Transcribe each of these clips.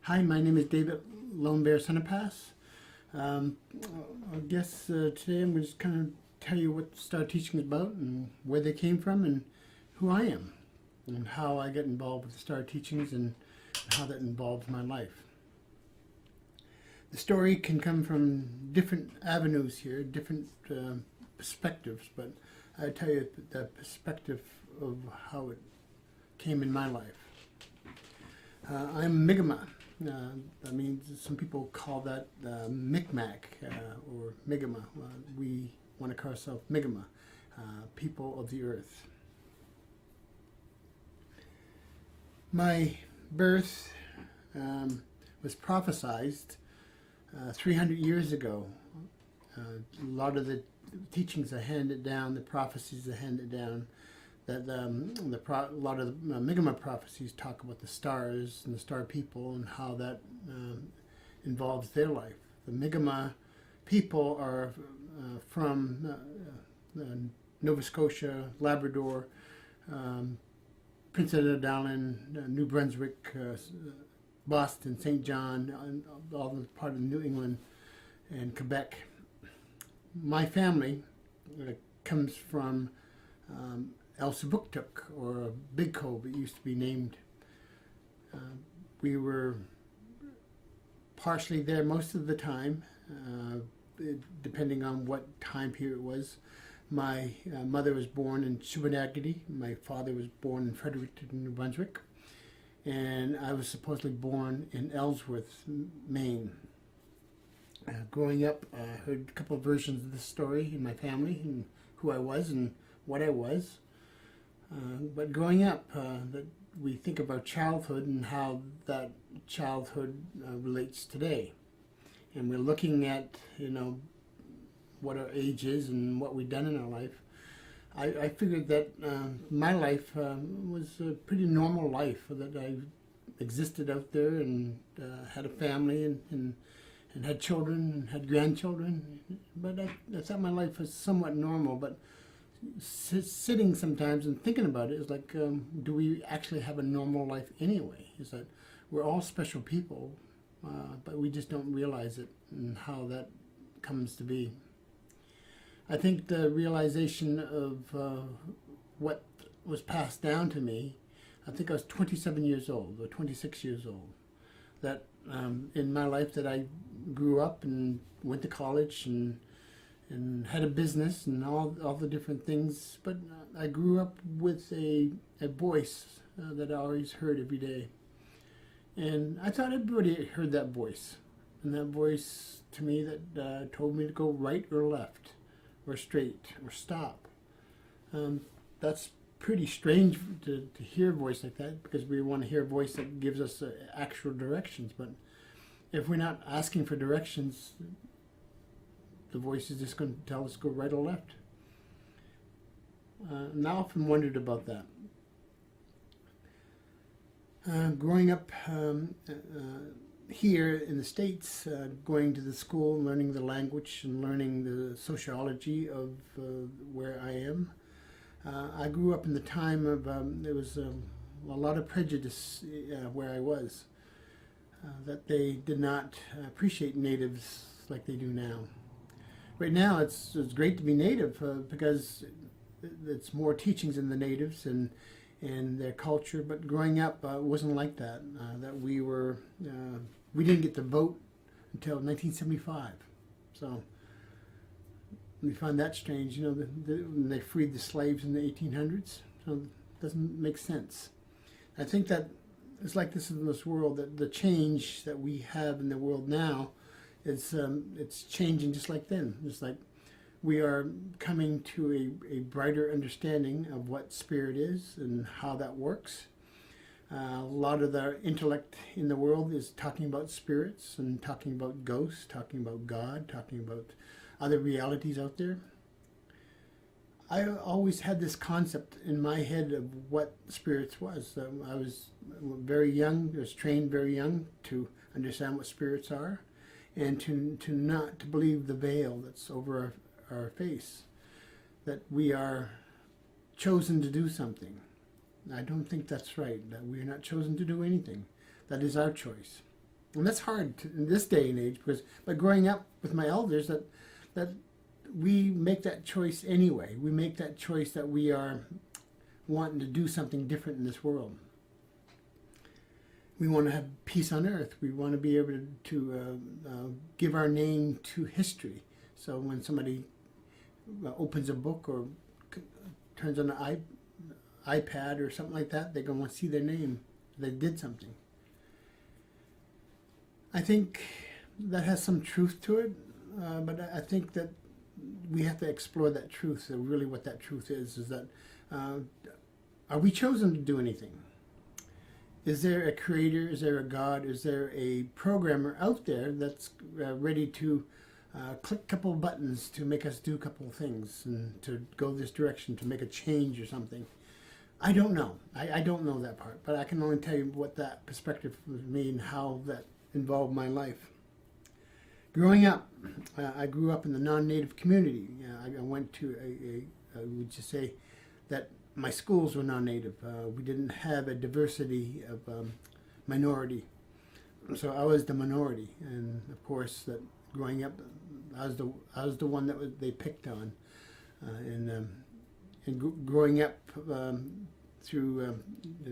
Hi, my name is David Lonebear Sanipass. Um, I guess today I'm just kind of tell you what Star Teaching is about and where they came from and who I am and how I get involved with the Star Teachings and how that involves my life. The story can come from different avenues here, different perspectives, but I tell you the perspective of how it came in my life. I'm Mi'kmaq. That means some people call that Micmac or Mi'kmaq. We want to call ourselves Mi'kmaq, people of the earth. My birth was prophesized 300 years ago. A lot of the teachings are handed down, the prophecies are handed down. That a lot of the Mi'kmaq prophecies talk about the stars and the star people and how that involves their life. The Mi'kmaq people are from Nova Scotia, Labrador, Prince Edward Island, New Brunswick, Boston, St. John, and all the part of New England and Quebec. My family comes from Elsipogtog, or Big Cove, it used to be named. We were partially there most of the time, depending on what time period it was. My mother was born in Shubenacadie. My father was born in Fredericton, New Brunswick. And I was supposedly born in Ellsworth, Maine. Growing up, I heard a couple of versions of this story in my family and who I was and what I was. But growing up, that we think of our childhood and how that childhood relates today. And we're looking at, what our age is and what we've done in our life. I figured that my life was a pretty normal life, that I existed out there and had a family and had children and had grandchildren. But I thought my life was somewhat normal. But sitting sometimes and thinking about it is like, do we actually have a normal life anyway? Is that we're all special people, but we just don't realize it and how that comes to be. I think the realization of what was passed down to me, I think I was 27 years old or 26 years old, that in my life that I grew up and went to college and had a business and all the different things, but I grew up with a voice that I always heard every day. And I thought everybody heard that voice. And that voice to me that told me to go right or left, or straight, or stop. That's pretty strange to hear a voice like that, because we want to hear a voice that gives us actual directions. But if we're not asking for directions, the voice is just going to tell us go right or left. And I often wondered about that. Growing up here in the States, going to the school, learning the language and learning the sociology of where I am, I grew up in the time of, there was a lot of prejudice where I was, that they did not appreciate natives like they do now. Right now, it's great to be Native because it's more teachings in the natives and their culture. But growing up, it wasn't like that. That we didn't get to vote until 1975. So we find that strange. When they freed the slaves in the 1800s. So it doesn't make sense. I think that it's like this in this world, that the change that we have in the world now, it's changing just like then. It's like we are coming to a brighter understanding of what spirit is and how that works. A lot of the intellect in the world is talking about spirits and talking about ghosts, talking about God, talking about other realities out there. I always had this concept in my head of what spirits was. I was very young, I was trained very young to understand what spirits are, and to not to believe the veil that's over our face, that we are chosen to do something. I don't think that's right, that we are not chosen to do anything. That is our choice. And that's hard in this day and age, because by growing up with my elders, that we make that choice anyway. We make that choice that we are wanting to do something different in this world. We want to have peace on earth. We want to be able to give our name to history. So when somebody opens a book or turns on an iPad or something like that, they're going to want to see their name. They did something. I think that has some truth to it, but I think that we have to explore that truth. So really what that truth is that are we chosen to do anything? Is there a creator? Is there a God? Is there a programmer out there that's ready to click a couple of buttons to make us do a couple of things and to go this direction, to make a change or something? I don't know. I don't know that part, but I can only tell you what that perspective for me and how that involved my life. Growing up, I grew up in the non-native community. I went to I would just say that my schools were non-native. We didn't have a diversity of minority, so I was the minority. And of course, that growing up, I was the one that they picked on. And growing up through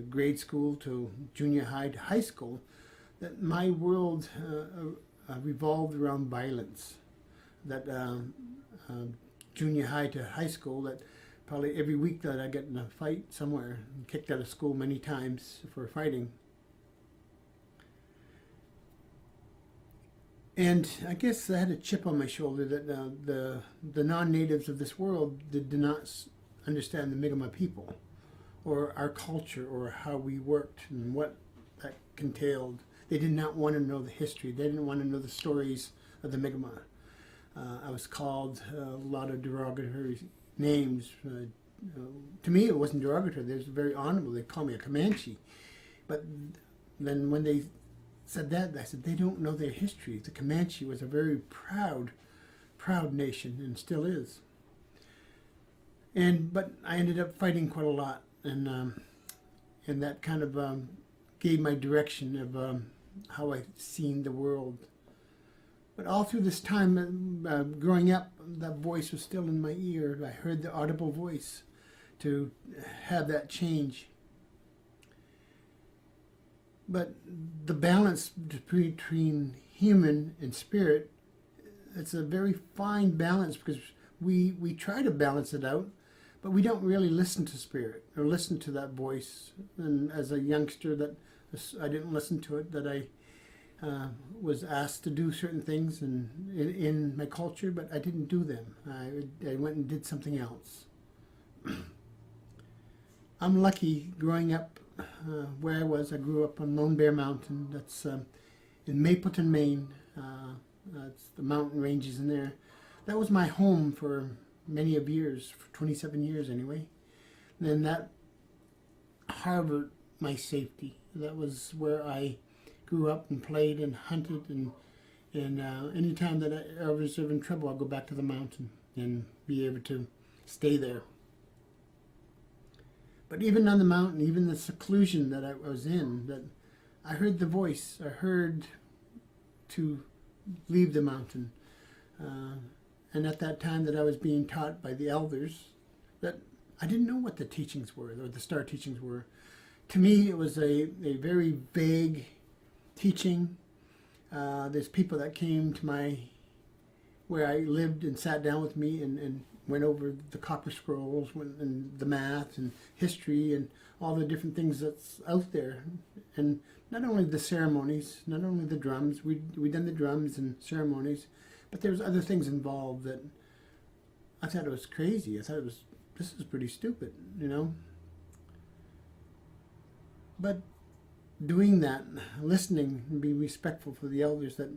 grade school to junior high to high school, that my world revolved around violence. That junior high to high school, that probably every week that I get in a fight somewhere, kicked out of school many times for fighting. And I guess I had a chip on my shoulder that the non-natives of this world did not understand the Mi'kmaq people, or our culture, or how we worked and what that entailed. They did not want to know the history. They didn't want to know the stories of the Mi'kmaq. I was called a lot of derogatory names. To me, it wasn't derogatory. It was very honorable. They called me a Comanche. But then when they said that, I said, they don't know their history. The Comanche was a very proud nation, and still is. But I ended up fighting quite a lot, and that kind of gave my direction of how I seen the world. But all through this time, growing up, that voice was still in my ear. I heard the audible voice to have that change. But the balance between human and spirit, it's a very fine balance, because we try to balance it out, but we don't really listen to spirit or listen to that voice. And as a youngster, that I didn't listen to it, that I was asked to do certain things in my culture, but I didn't do them. I went and did something else. I'm lucky growing up where I was. I grew up on Lonebear Mountain. That's in Mapleton, Maine. That's the mountain ranges in there. That was my home for many of years, for 27 years anyway. And then that harbored my safety. That was where I grew up and played and hunted, and any time that I was in trouble, I'll go back to the mountain and be able to stay there. But even on the mountain, even the seclusion that I was in, that I heard the voice. I heard to leave the mountain. And at that time that I was being taught by the elders, that I didn't know what the teachings were, or the star teachings were. To me, it was a very vague teaching. There's people that came to where I lived and sat down with me and went over the copper scrolls and the math and history and all the different things that's out there. And not only the ceremonies, not only the drums, we done the drums and ceremonies, but there was other things involved that I thought it was crazy. I thought this is pretty stupid, you know. But doing that, listening and being respectful for the elders, that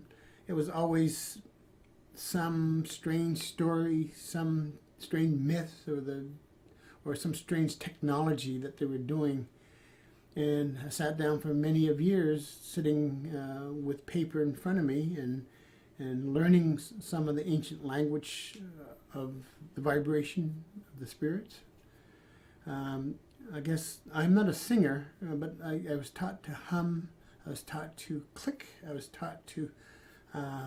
it was always some strange story, some strange myth, or some strange technology that they were doing. And I sat down for many of years, sitting with paper in front of me and learning some of the ancient language of the vibration of the spirits. I guess I'm not a singer, but I was taught to hum I was taught to click. I was taught to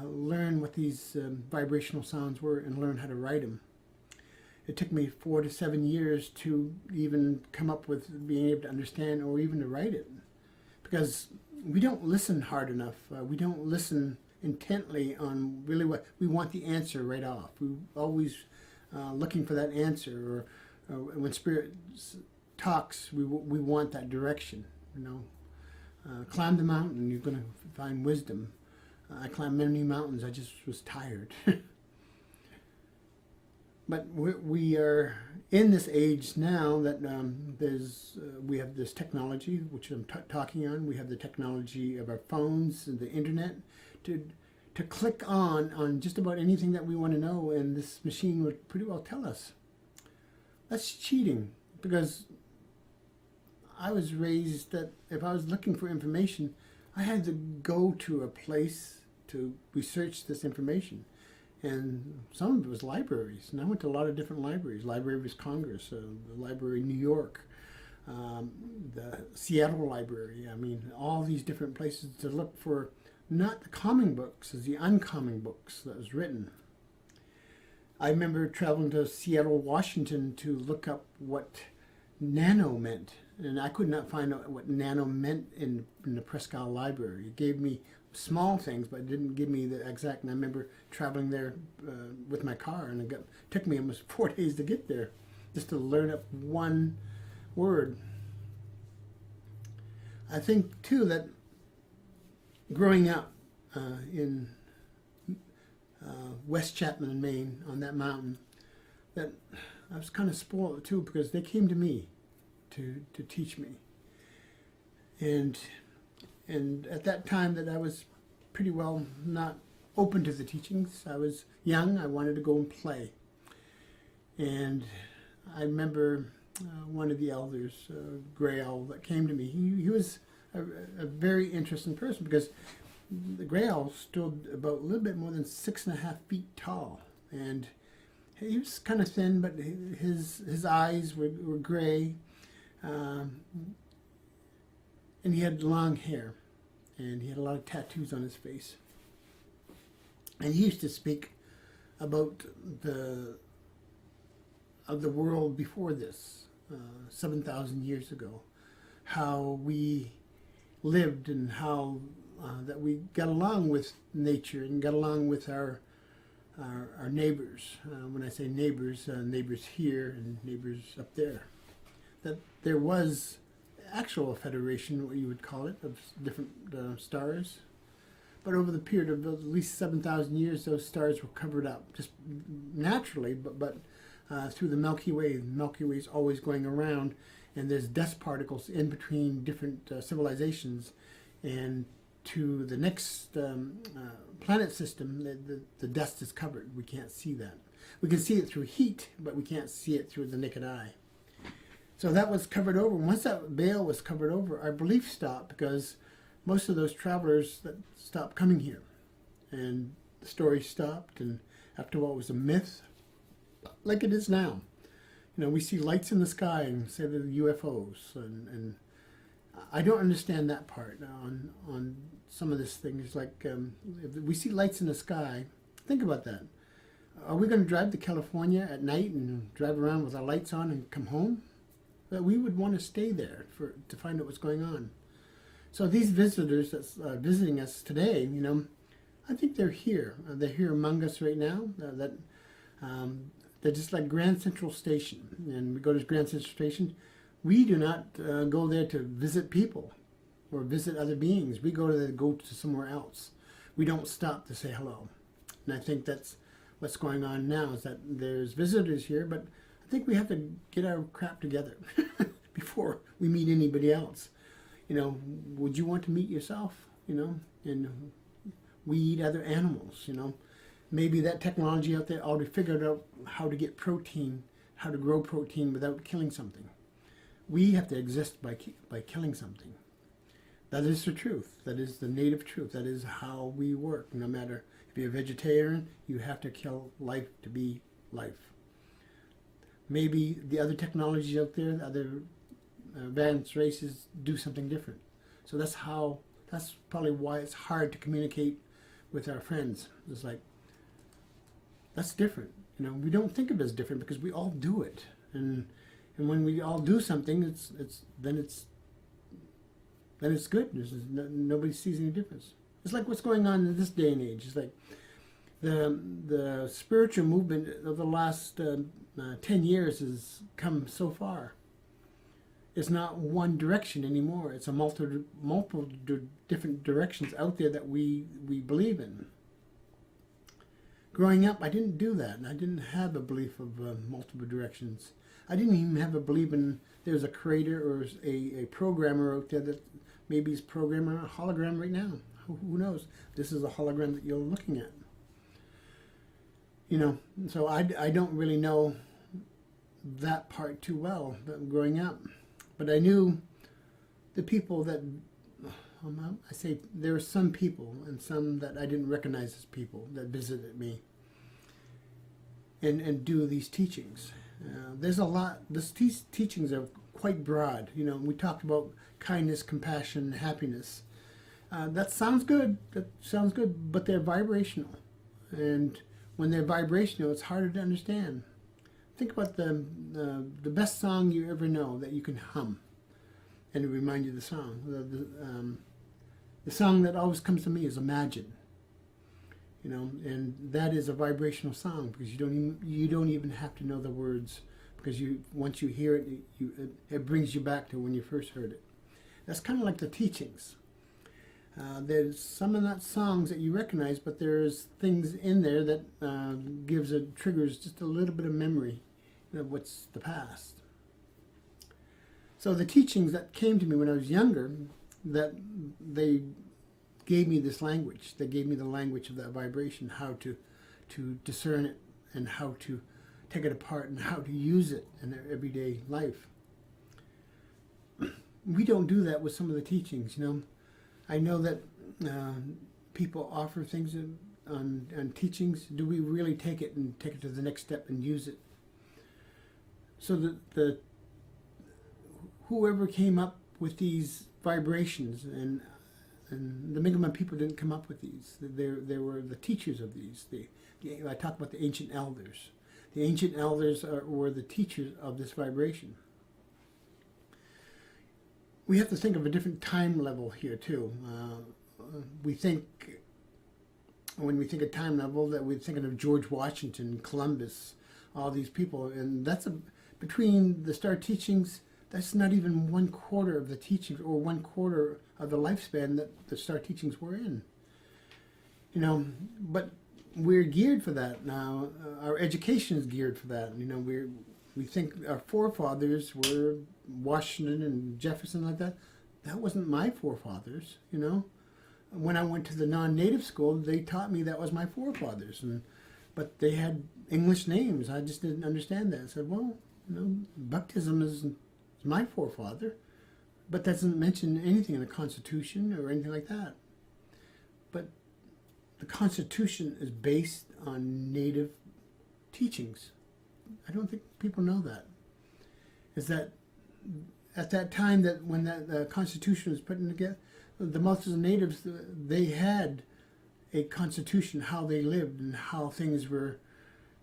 learn what these vibrational sounds were and learn how to write them. It took me 4 to 7 years to even come up with being able to understand or even to write it, because we don't listen hard enough. We don't listen intently on really what we want, the answer right off. We're always looking for that answer, or when Spirit talks, we want that direction. Climb the mountain, you're going to find wisdom. I climbed many mountains, I just was tired. But we are in this age now that we have this technology, which I'm talking on. We have the technology of our phones and the internet to click on just about anything that we want to know, and this machine would pretty well tell us. That's cheating, because I was raised that if I was looking for information, I had to go to a place to research this information. And some of it was libraries. And I went to a lot of different libraries. Library of Congress, the Library in New York, the Seattle Library. I mean, all these different places to look for not the common books, as the uncommon books that was written. I remember traveling to Seattle, Washington to look up what nano meant. And I could not find out what nano meant in the Prescott Library. It gave me small things, but it didn't give me the exact. And I remember traveling there with my car, and it took me almost 4 days to get there just to learn up one word. I think, too, that growing up in West Chapman in Maine, on that mountain, that I was kind of spoiled, too, because they came to me to teach me. And at that time that I was pretty well not open to the teachings. I was young, I wanted to go and play. And I remember one of the elders, Gray Owl, that came to me. He was a very interesting person, because the Gray Owl stood about a little bit more than 6.5 feet tall. And he was kind of thin, but his eyes were gray. And he had long hair, and he had a lot of tattoos on his face. And he used to speak about the world before this, 7,000 years ago, how we lived and how that we got along with nature and got along with our neighbors. When I say neighbors, neighbors here and neighbors up there. That there was actual federation, what you would call it, of different stars. But over the period of at least 7,000 years, those stars were covered up, just naturally, but through the Milky Way. The Milky Way is always going around, and there's dust particles in between different civilizations. And to the next planet system, the dust is covered. We can't see that. We can see it through heat, but we can't see it through the naked eye. So that was covered over. Once that veil was covered over, our belief stopped, because most of those travelers that stopped coming here. And the story stopped, and after all, it was a myth, like it is now. We see lights in the sky and say they're UFOs. And I don't understand that part on some of this thing. It's like, if we see lights in the sky, think about that. Are we going to drive to California at night and drive around with our lights on and come home? That we would want to stay there to find out what's going on. So these visitors that's visiting us today, I think they're here. They're here among us right now. They're just like Grand Central Station. And we go to Grand Central Station. We do not go there to visit people or visit other beings. We go to somewhere else. We don't stop to say hello. And I think that's what's going on now, is that there's visitors here, but I think we have to get our crap together before we meet anybody else. Would you want to meet yourself? And we eat other animals. Maybe that technology out there already figured out how to get protein, how to grow protein without killing something. We have to exist by killing something. That is the truth. That is the native truth. That is how we work. No matter if you're a vegetarian, you have to kill life to be life. Maybe the other technologies out there, the other advanced races do something different. So that's how That's probably why it's hard to communicate with our friends. It's like, that's different. You know, we don't think of it as different because we all do it. And when we all do something, then it's good. Nobody sees any difference. It's like what's going on in this day and age. It's like the spiritual movement of the last 10 years has come so far. It's not one direction anymore. It's a multiple different directions out there that we believe in. Growing up, I didn't do that. I didn't have a belief of multiple directions. I didn't even have a belief in there's a creator or a programmer out there that maybe is programming a hologram right now. Who knows? This is a hologram that you're looking at. You know, so I don't really know that part too well growing up. But I knew the people that, I say there were some people and some that I didn't recognize as people that visited me and do these teachings. There's a lot, these teachings are quite broad. You know, we talked about kindness, compassion, happiness. That sounds good, but they're vibrational. And when they're vibrational, it's harder to understand. Think about the best song you ever know that you can hum, and it reminds you of the song. The song that always comes to me is "Imagine." You know, and that is a vibrational song because you don't even have to know the words, because once you hear it, it brings you back to when you first heard it. That's kind of like the teachings. There's some of that songs that you recognize, but there's things in there that triggers just a little bit of memory of what's the past. So the teachings that came to me when I was younger, that they gave me this language. They gave me the language of that vibration, how to discern it and how to take it apart and how to use it in their everyday life. We don't do that with some of the teachings, you know. I know that people offer things on teachings. Do we really take it to the next step and use it? So the whoever came up with these vibrations, and the Mi'kmaq people didn't come up with these. They were the teachers of these. I talk about the ancient elders. The ancient elders were the teachers of this vibration. We have to think of a different time level here too. When we think of time level, that we're thinking of George Washington, Columbus, all these people, and between the Star Teachings, that's not even 1/4 of the teachings or 1/4 of the lifespan that the Star Teachings were in. You know, but we're geared for that now. Our education is geared for that. You know, we think our forefathers were Washington and Jefferson, like that. That wasn't my forefathers, you know. When I went to the non-native school, they taught me that was my forefathers, but they had English names. I just didn't understand that. I said, well, you know, baptism is my forefather, but that doesn't mention anything in the Constitution or anything like that. But the Constitution is based on native teachings. I don't think people know that. Is that at that time, that when the Constitution was put together, the most of the natives, they had a constitution, how they lived and how things were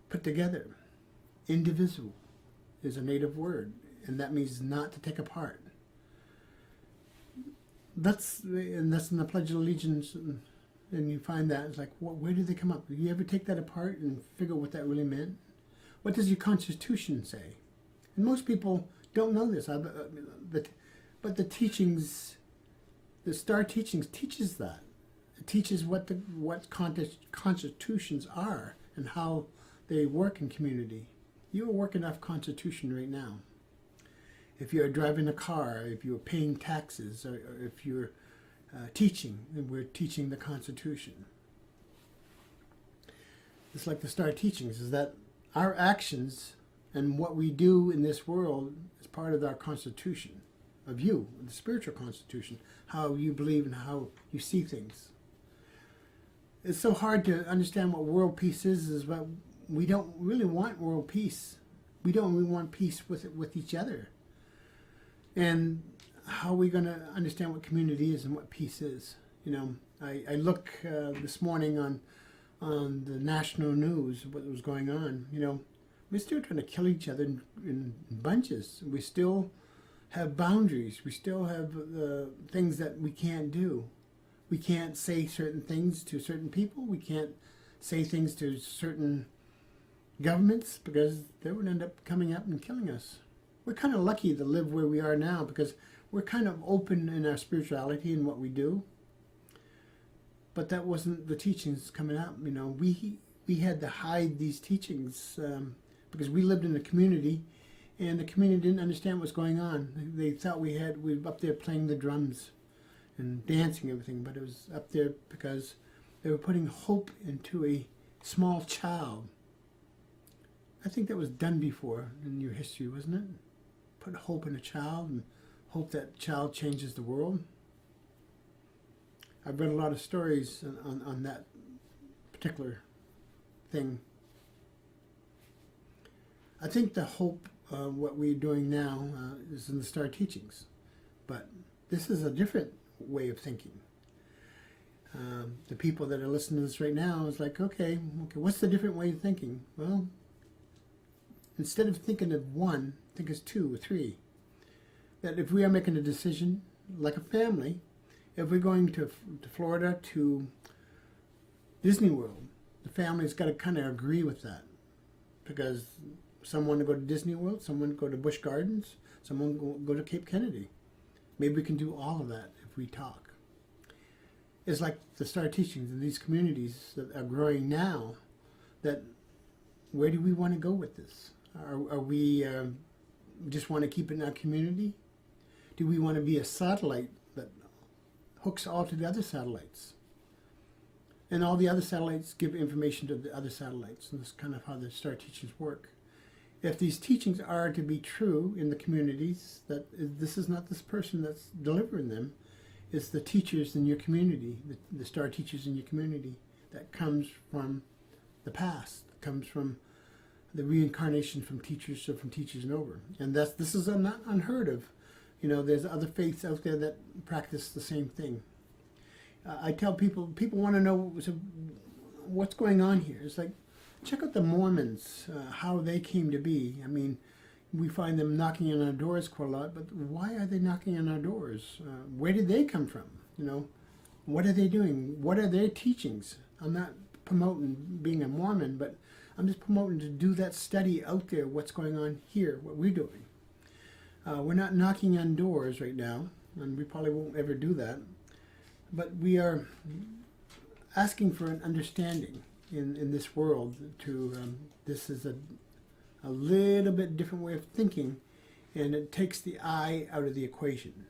put together. Indivisible is a native word, and that means not to take apart. That's in the Pledge of Allegiance, and you find that it's like, where did they come up? Did you ever take that apart and figure out what that really meant? What does your Constitution say? And most people don't know this, but the teachings, the Star Teachings teaches that. It teaches what constitutions are and how they work in community. You are working off Constitution right now. If you're driving a car, if you're paying taxes, or if you're teaching, then we're teaching the Constitution. It's like the Star Teachings, is that our actions and what we do in this world is part of our Constitution, of you, the spiritual Constitution, how you believe and how you see things. It's so hard to understand what world peace is but we don't really want world peace. We don't really want peace with each other. And how are we going to understand what community is and what peace is? You know, I look this morning on the national news, what was going on. You know, we're still trying to kill each other in bunches. We still have boundaries. We still have things that we can't do. We can't say certain things to certain people. We can't say things to certain governments because they would end up coming up and killing us. We're kind of lucky to live where we are now because we're kind of open in our spirituality and what we do. But that wasn't the teachings coming up. You know, we had to hide these teachings because we lived in a community, and the community didn't understand what was going on. They thought we were up there playing the drums and dancing and everything, but it was up there because they were putting hope into a small child. I think that was done before in your history, wasn't it? Put hope in a child and hope that child changes the world. I've read a lot of stories on that particular thing. I think the hope, what we're doing now, is in the Star Teachings. But this is a different way of thinking. The people that are listening to this right now is like, okay, what's the different way of thinking? Well, instead of thinking of one, think as two or three. That if we are making a decision, like a family, if we're going to Florida to Disney World, the family's got to kind of agree with that. Because some want to go to Disney World, some want to go to Busch Gardens, some want to go to Cape Kennedy. Maybe we can do all of that if we talk. It's like the Star Teachings in these communities that are growing now, that where do we want to go with this? Are we just want to keep it in our community? Do we want to be a satellite that hooks all to the other satellites? And all the other satellites give information to the other satellites. And that's kind of how the Star Teachings work. If these teachings are to be true in the communities, that this is not this person that's delivering them, it's the teachers in your community, the Star Teachers in your community, that comes from the past, comes from the reincarnation from teachers, so from teachers and over. And this is not unheard of. You know, there's other faiths out there that practice the same thing. I tell people want to know, so what's going on here. It's like, check out the Mormons, how they came to be. I mean, we find them knocking on our doors quite a lot, but why are they knocking on our doors? Where did they come from? You know, what are they doing? What are their teachings? I'm not promoting being a Mormon, but I'm just promoting to do that study out there, what's going on here, what we're doing. We're not knocking on doors right now, and we probably won't ever do that, but we are asking for an understanding in this world. This is a little bit different way of thinking, and it takes the I out of the equation.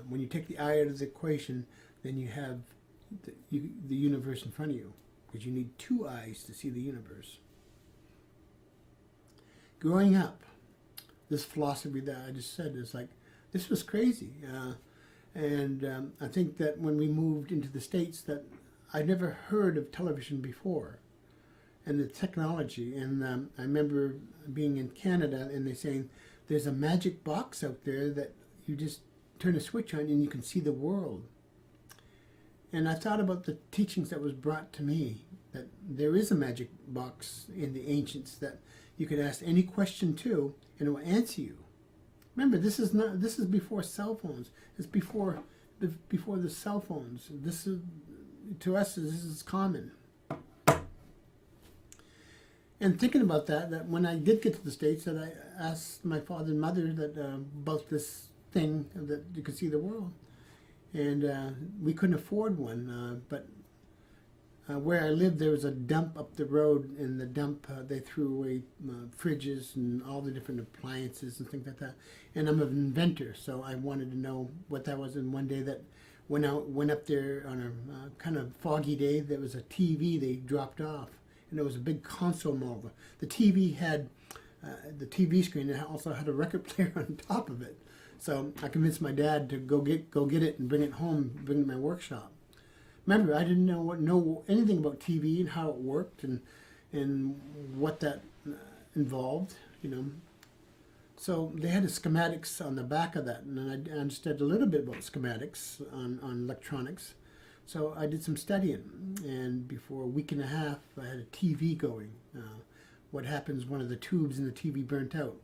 When you take the I out of the equation, then you have the universe in front of you, because you need two eyes to see the universe. Growing up, this philosophy that I just said is like, this was crazy. And I think that when we moved into the States, that I'd never heard of television before and the technology. And I remember being in Canada and they saying, there's a magic box out there that you just turn a switch on and you can see the world. And I thought about the teachings that was brought to me, that there is a magic box in the ancients that you could ask any question to and it will answer you. Remember, this is before cell phones. It's before the cell phones. This is, to us, this is common. And thinking about that when I did get to the States, that I asked my father and mother that about this thing that you could see the world, and we couldn't afford one. But where I lived, there was a dump up the road. In the dump, they threw away fridges and all the different appliances and things like that. And I'm an inventor, so I wanted to know what that was. And one day that went up there on a kind of foggy day, there was a TV they dropped off. And there was a big console model. The TV had the TV screen, and also had a record player on top of it. So I convinced my dad to go get it and bring it home, bring it to my workshop. Remember, I didn't know anything about TV and how it worked and what that involved, you know. So they had the schematics on the back of that, and I understood a little bit about schematics on electronics. So I did some studying, and before a week and a half, I had a TV going. What happens, one of the tubes in the TV burnt out,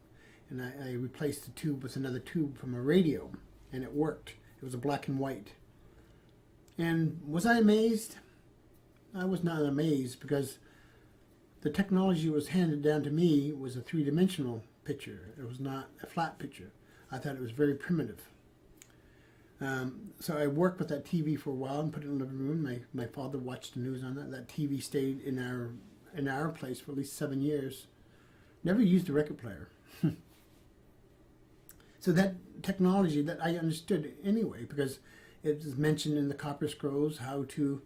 and I replaced the tube with another tube from a radio, and it worked. It was a black and white. And was I amazed? I was not amazed, because the technology that was handed down to me was a three-dimensional picture. It was not a flat picture. I thought it was very primitive. So I worked with that TV for a while and put it in the living room. My father watched the news on that. That TV stayed in our place for at least 7 years. Never used a record player. So that technology that I understood anyway, because it was mentioned in the Copper Scrolls how to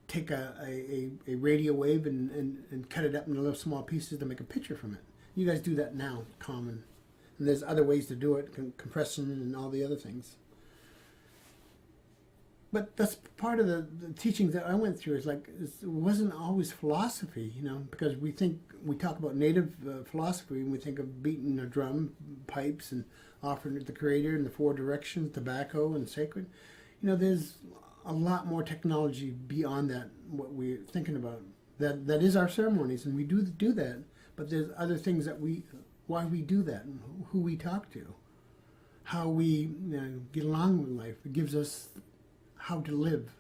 take a radio wave and cut it up into little small pieces to make a picture from it. You guys do that now, common. And there's other ways to do it, compression and all the other things. But that's part of the teachings that I went through. Is like, it wasn't always philosophy, because we talk about native philosophy, and we think of beating a drum, pipes, and offering it to the Creator in the four directions, tobacco and sacred. There's a lot more technology beyond that, what we're thinking about. That is our ceremonies, and we do that. But there's other things why we do that, and who we talk to, how we get along with life. It gives us how to live.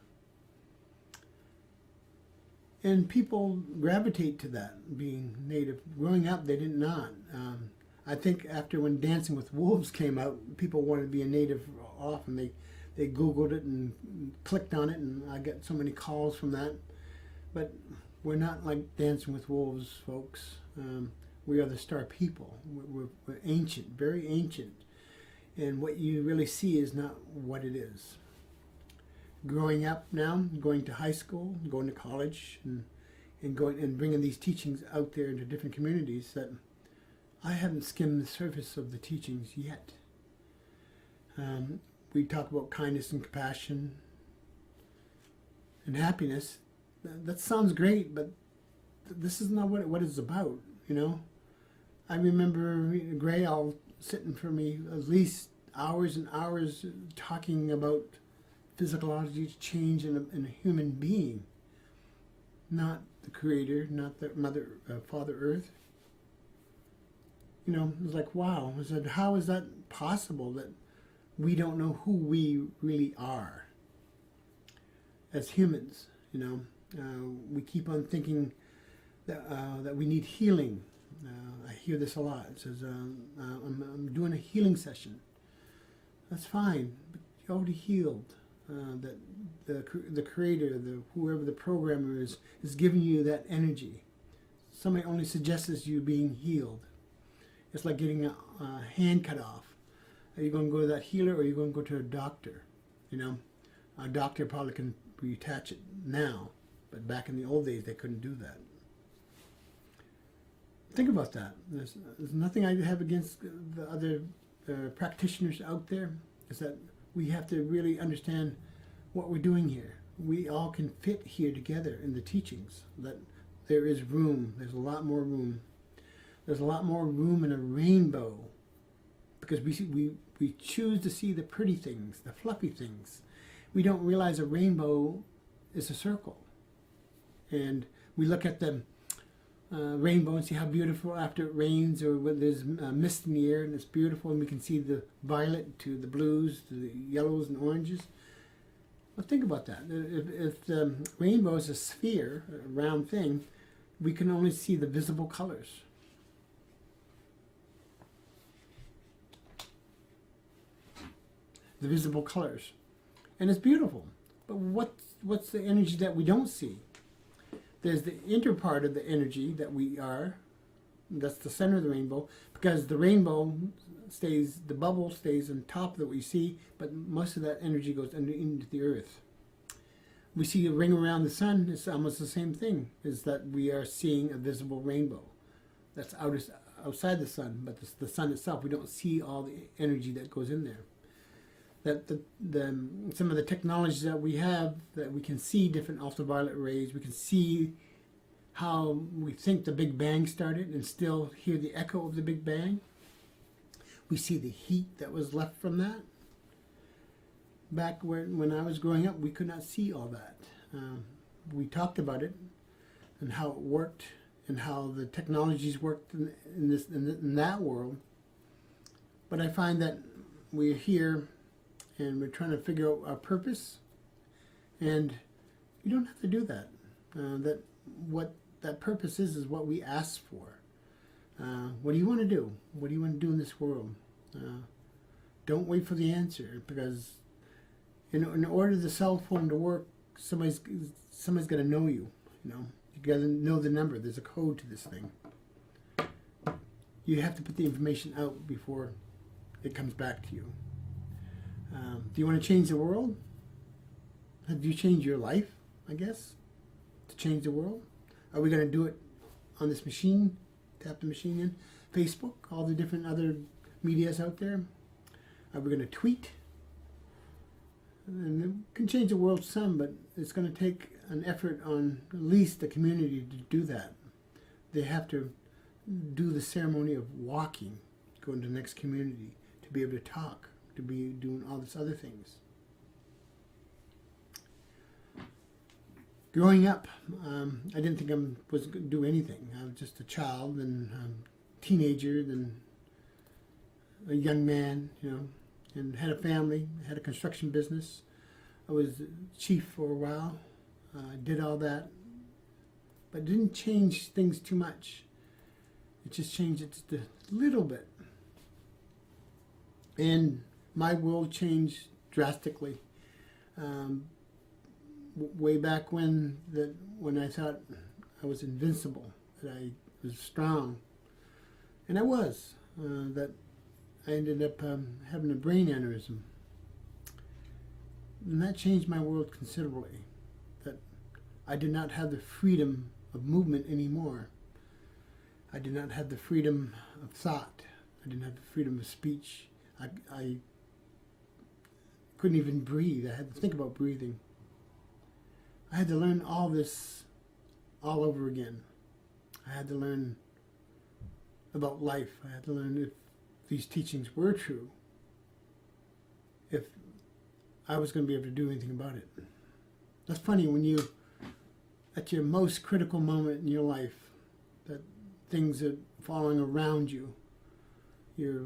And people gravitate to that, being native. Growing up, they did not. I think after when Dancing with Wolves came out, people wanted to be a native off, and they Googled it and clicked on it, and I got so many calls from that. But we're not like Dancing with Wolves, folks. We are the Star People. We're ancient, very ancient. And what you really see is not what it is. Growing up now, going to high school, going to college, and going and bringing these teachings out there into different communities, that I haven't skimmed the surface of the teachings yet. We talk about kindness and compassion and happiness. That sounds great, but this is not what it's about, I remember Gray all sitting for me at least hours and hours talking about physiology change in a human being, not the Creator, not the Father Earth. It was like, wow. I said, how is that possible that we don't know who we really are as humans? We keep on thinking that we need healing. I hear this a lot. It says, I'm doing a healing session. That's fine, but you're already healed. That the Creator, whoever the programmer is giving you that energy. Somebody only suggests you being healed. It's like getting a hand cut off. Are you going to go to that healer, or are you going to go to a doctor? A doctor probably can reattach it now, but back in the old days they couldn't do that. Think about that. There's nothing I have against the other practitioners out there. Is that we have to really understand what we're doing here. We all can fit here together in the teachings. That there is room. There's a lot more room. There's a lot more room in a rainbow, because we choose to see the pretty things, the fluffy things. We don't realize a rainbow is a circle, and we look at the rainbow and see how beautiful after it rains, or when there's mist in the air and it's beautiful, and we can see the violet to the blues to the yellows and oranges. Well, think about that. If the rainbow is a sphere, a round thing, we can only see the visible colors. The visible colors. And it's beautiful. But what's the energy that we don't see? There's the inner part of the energy that we are. That's the center of the rainbow. Because the rainbow stays, the bubble stays on top of what we see, but most of that energy goes into the earth. We see a ring around the sun. It's almost the same thing, is that we are seeing a visible rainbow. That's outside the sun, but the sun itself, we don't see all the energy that goes in there. That some of the technologies that we have, that we can see different ultraviolet rays, we can see how we think the Big Bang started and still hear the echo of the Big Bang. We see the heat that was left from that. back when I was growing up, we could not see all that. We talked about it and how it worked and how the technologies worked in that world. But I find that we're here and we're trying to figure out our purpose, and you don't have to do that. That what that purpose is what we ask for. What do you want to do? What do you want to do in this world? Don't wait for the answer, because in order for the cell phone to work, somebody's got to know you. You got to know the number. There's a code to this thing. You have to put the information out before it comes back to you. Do you want to change the world? Have you changed your life, I guess, to change the world? Are we going to do it on this machine? Tap the machine in? Facebook, all the different other medias out there? Are we going to tweet? And it can change the world some, but it's going to take an effort on at least the community to do that. They have to do the ceremony of walking, going to the next community, to be able to talk, to be doing all these other things. Growing up, I didn't think I was going to do anything. I was just a child, then teenager, then a young man, and had a family, had a construction business. I was chief for a while, did all that, but didn't change things too much. It just changed it just a little bit. And my world changed drastically. Way back when I thought I was invincible, that I was strong, and I was, that I ended up having a brain aneurysm. And that changed my world considerably, that I did not have the freedom of movement anymore. I did not have the freedom of thought. I didn't have the freedom of speech. I couldn't even breathe. I had to think about breathing. I had to learn all this all over again. I had to learn about life. I had to learn if these teachings were true, if I was going to be able to do anything about it. That's funny, when you, at your most critical moment in your life, that things are falling around you, your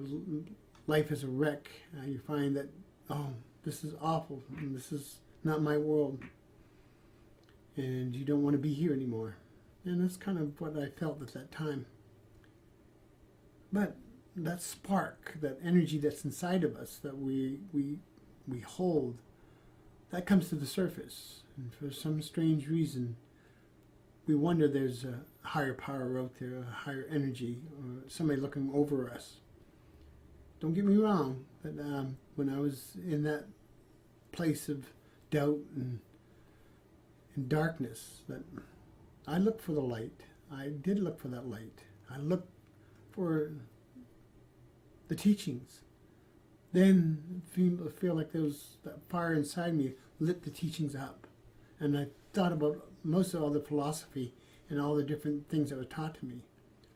life is a wreck, you find that, oh, this is awful, and this is not my world, and you don't want to be here anymore. And that's kind of what I felt at that time. But that spark, that energy that's inside of us that we hold, that comes to the surface. And for some strange reason, we wonder there's a higher power out there, a higher energy, or somebody looking over us. Don't get me wrong, but when I was in that place of doubt and darkness, that I looked for the light. I did look for that light. I looked for the teachings. Then feel like there was that fire inside me lit the teachings up. And I thought about most of all the philosophy and all the different things that were taught to me.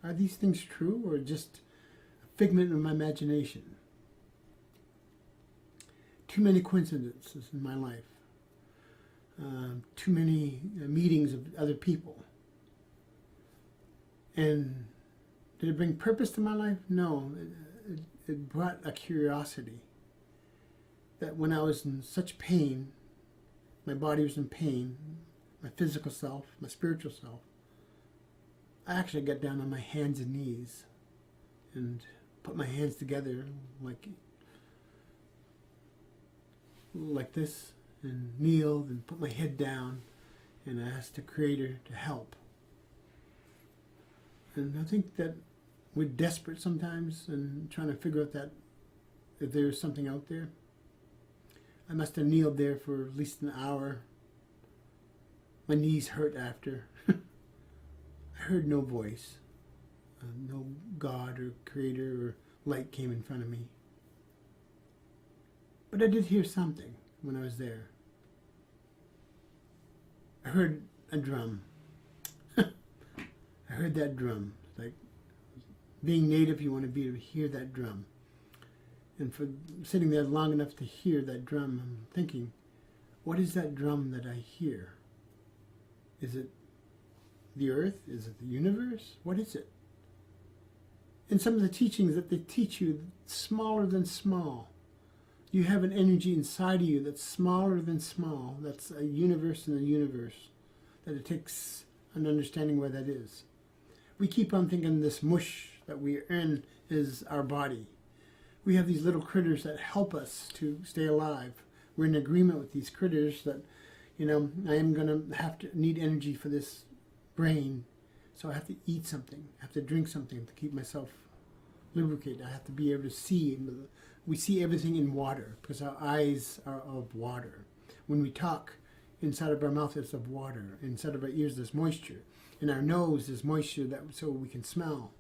Are these things true, or just a figment of my imagination? Too many coincidences in my life. Too many meetings of other people. And did it bring purpose to my life? No. It brought a curiosity that when I was in such pain, my body was in pain, my physical self, my spiritual self, I actually got down on my hands and knees and put my hands together like this, and kneeled and put my head down and asked the Creator to help. And I think that we're desperate sometimes and trying to figure out that if there's something out there. I must have kneeled there for at least an hour. My knees hurt after. I heard no voice. No God or Creator or light came in front of me. But I did hear something when I was there. I heard a drum. I heard that drum. Like, being native, you want to be able to hear that drum. And for sitting there long enough to hear that drum, I'm thinking, what is that drum that I hear? Is it the earth? Is it the universe? What is it? And some of the teachings that they teach you, smaller than small. You have an energy inside of you that's smaller than small. That's a universe in a universe. That it takes an understanding where that is. We keep on thinking this mush that we're in is our body. We have these little critters that help us to stay alive. We're in agreement with these critters that, I am going to need energy for this brain, so I have to eat something. I have to drink something to keep myself lubricated. I have to be able to see. We see everything in water because our eyes are of water. When we talk, inside of our mouth is of water. Inside of our ears there's moisture. In our nose there's moisture so we can smell.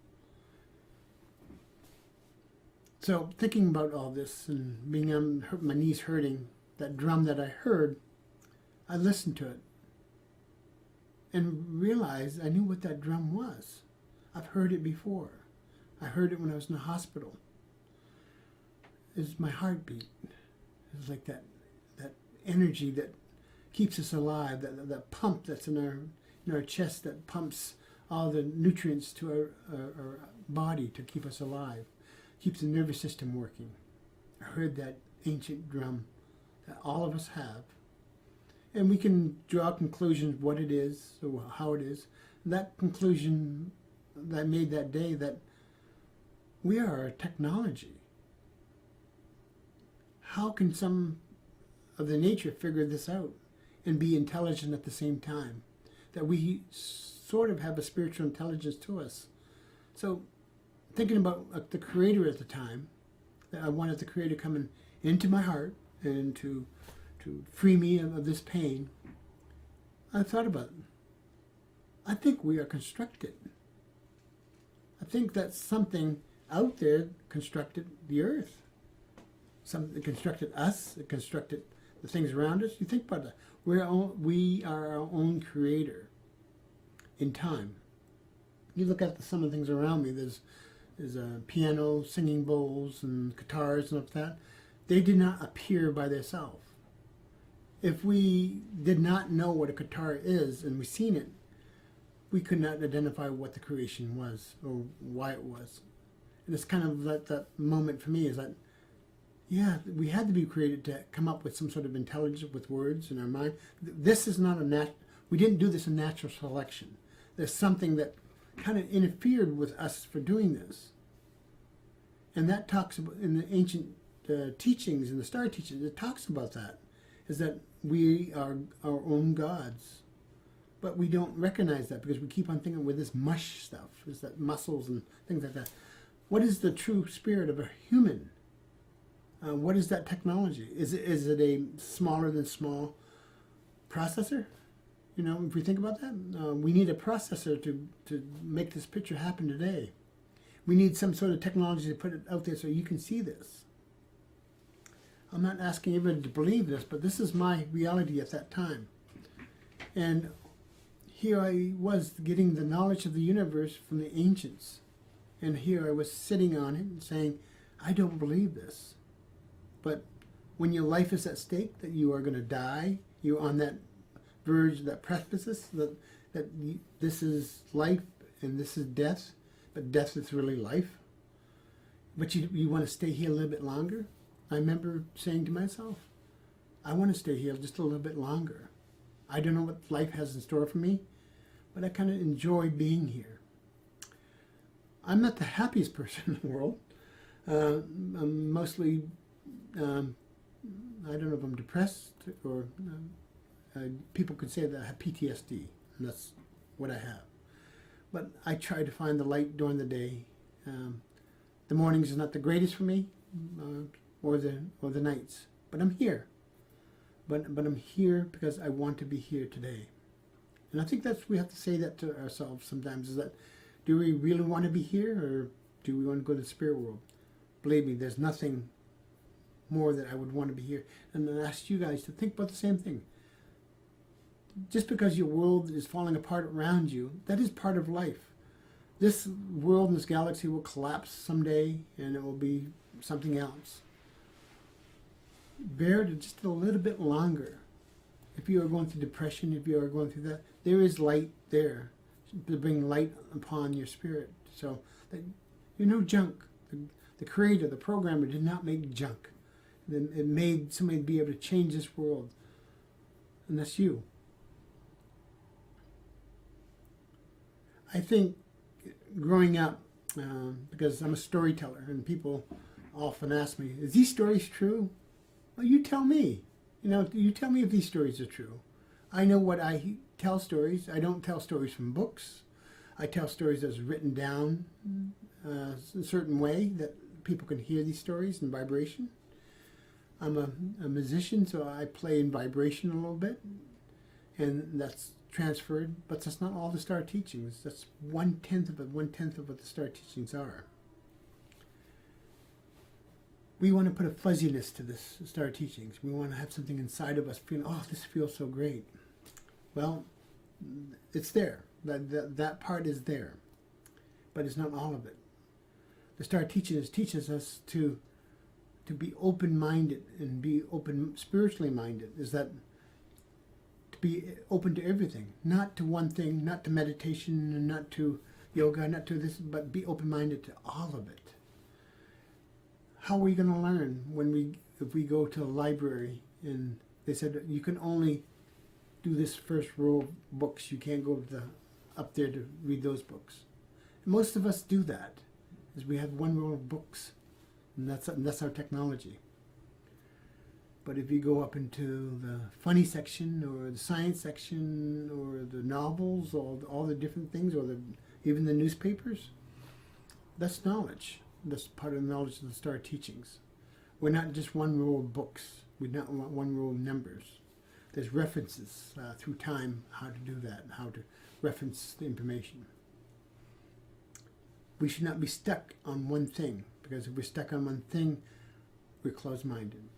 So thinking about all this and being my knees hurting, that drum that I heard, I listened to it and realized I knew what that drum was. I've heard it before. I heard it when I was in the hospital. It's my heartbeat. It's like that energy that keeps us alive, that pump that's in our chest that pumps all the nutrients to our body to keep us alive, keeps the nervous system working. I heard that ancient drum that all of us have. And we can draw conclusions what it is or how it is. That conclusion that I made that day, that we are a technology. How can some of the nature figure this out and be intelligent at the same time? That we sort of have a spiritual intelligence to us. So thinking about the Creator at the time, that I wanted the Creator coming into my heart and to free me of this pain, I thought about it. I think we are constructed. I think that something out there constructed the earth. Something constructed us, it constructed the things around us. You think about that. We are our own creator in time. You look at some of the things around me, there's a piano, singing bowls, and guitars and stuff like that. They did not appear by themselves. If we did not know what a guitar is and we seen it, we could not identify what the creation was or why it was. And it's kind of that moment for me is that, yeah, we had to be created to come up with some sort of intelligence with words in our mind. This is not we didn't do this in natural selection. There's something that kind of interfered with us for doing this. And that talks about, in the ancient teachings, in the star teachings, it talks about that, is that we are our own gods. But we don't recognize that because we keep on thinking with this mush stuff, is that muscles and things like that. What is the true spirit of a human? What is that technology? Is it a smaller than small processor? If we think about that, we need a processor to make this picture happen today. We need some sort of technology to put it out there so you can see this. I'm not asking everybody to believe this, but this is my reality at that time. And here I was getting the knowledge of the universe from the ancients. And here I was sitting on it and saying, I don't believe this. But when your life is at stake, that you are going to die, you're on that verge, that precipice, that this is life and this is death, but death is really life. But you want to stay here a little bit longer? I remember saying to myself, I want to stay here just a little bit longer. I don't know what life has in store for me, but I kind of enjoy being here. I'm not the happiest person in the world. I'm mostly, I don't know if I'm depressed or people could say that I have PTSD, and that's what I have. But I try to find the light during the day. The mornings is not the greatest for me, or the nights, but I'm here. But I'm here because I want to be here today. And I think we have to say that to ourselves sometimes, is that, do we really want to be here, or do we want to go to the spirit world? Believe me, there's nothing more that I would want to be here. And I ask you guys to think about the same thing. Just because your world is falling apart around you, that is part of life. This world and this galaxy will collapse someday, and it will be something else. bear it just a little bit longer. If you are going through depression, if you are going through that, there is light there to bring light upon your spirit. So that you're no junk. The creator, the programmer did not make junk. It made somebody be able to change this world. And that's you. I think growing up, because I'm a storyteller, and people often ask me, "Is these stories true?" Well, you tell me. You tell me if these stories are true. I know what I tell stories. I don't tell stories from books. I tell stories that's written down a certain way that people can hear these stories in vibration. I'm a musician, so I play in vibration a little bit, and that's transferred, but that's not all the star teachings. That's 1/10 of it, 1/10 of what the star teachings are. We want to put a fuzziness to this star teachings. We want to have something inside of us feeling, oh, this feels so great. Well, it's there. That part is there, but it's not all of it. The star teachings teaches us to be open-minded and be open, spiritually minded. Is that to be open to everything, not to one thing, not to meditation, and not to yoga, not to this, but be open-minded to all of it. How are we going to learn if we go to a library and they said you can only do this first row of books, you can't go up there to read those books. And most of us do that, is we have one row of books, and that's our technology. But if you go up into the funny section or the science section or the novels or all the different things or even the newspapers, that's knowledge. That's part of the knowledge of the star teachings. We're not just one row of books. We're not one row of numbers. There's references through time how to do that, how to reference the information. We should not be stuck on one thing, because if we're stuck on one thing, we're closed-minded.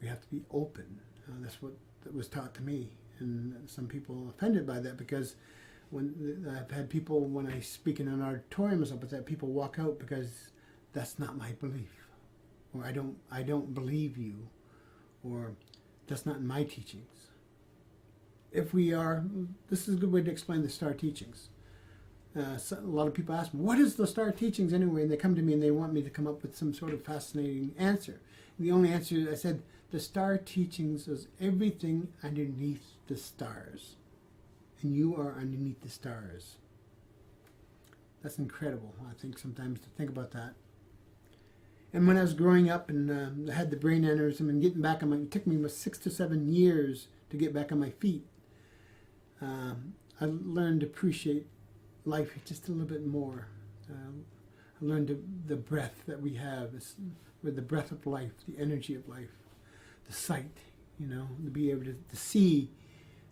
We have to be open. That's what was taught to me, and some people are offended by that, because when I've had people, when I speak in an auditorium or something, that people walk out because that's not my belief, or I don't believe you, or that's not in my teachings. If we are, this is a good way to explain the star teachings. A lot of people ask me, what is the star teachings anyway? And they come to me and they want me to come up with some sort of fascinating answer. And the only answer, I said, the star teachings is everything underneath the stars. And you are underneath the stars. That's incredible, I think, sometimes to think about that. And when I was growing up and I had the brain aneurysm and getting back on it took me 6 to 7 years to get back on my feet. I learned to appreciate life just a little bit more. I learned the breath that we have, with the breath of life, the energy of life, the sight, to be able to see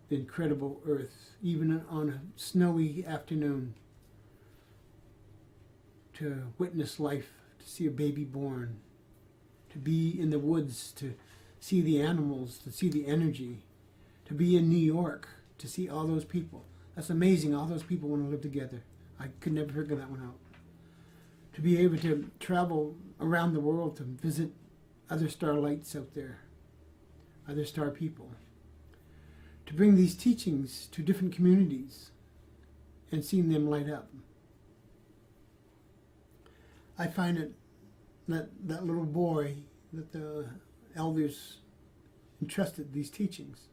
the incredible earth, even on a snowy afternoon, to witness life, to see a baby born, to be in the woods, to see the animals, to see the energy, to be in New York, to see all those people. That's amazing, all those people want to live together. I could never figure that one out. To be able to travel around the world to visit other starlights out there, other star people. To bring these teachings to different communities and seeing them light up. I find it that little boy that the elders entrusted these teachings.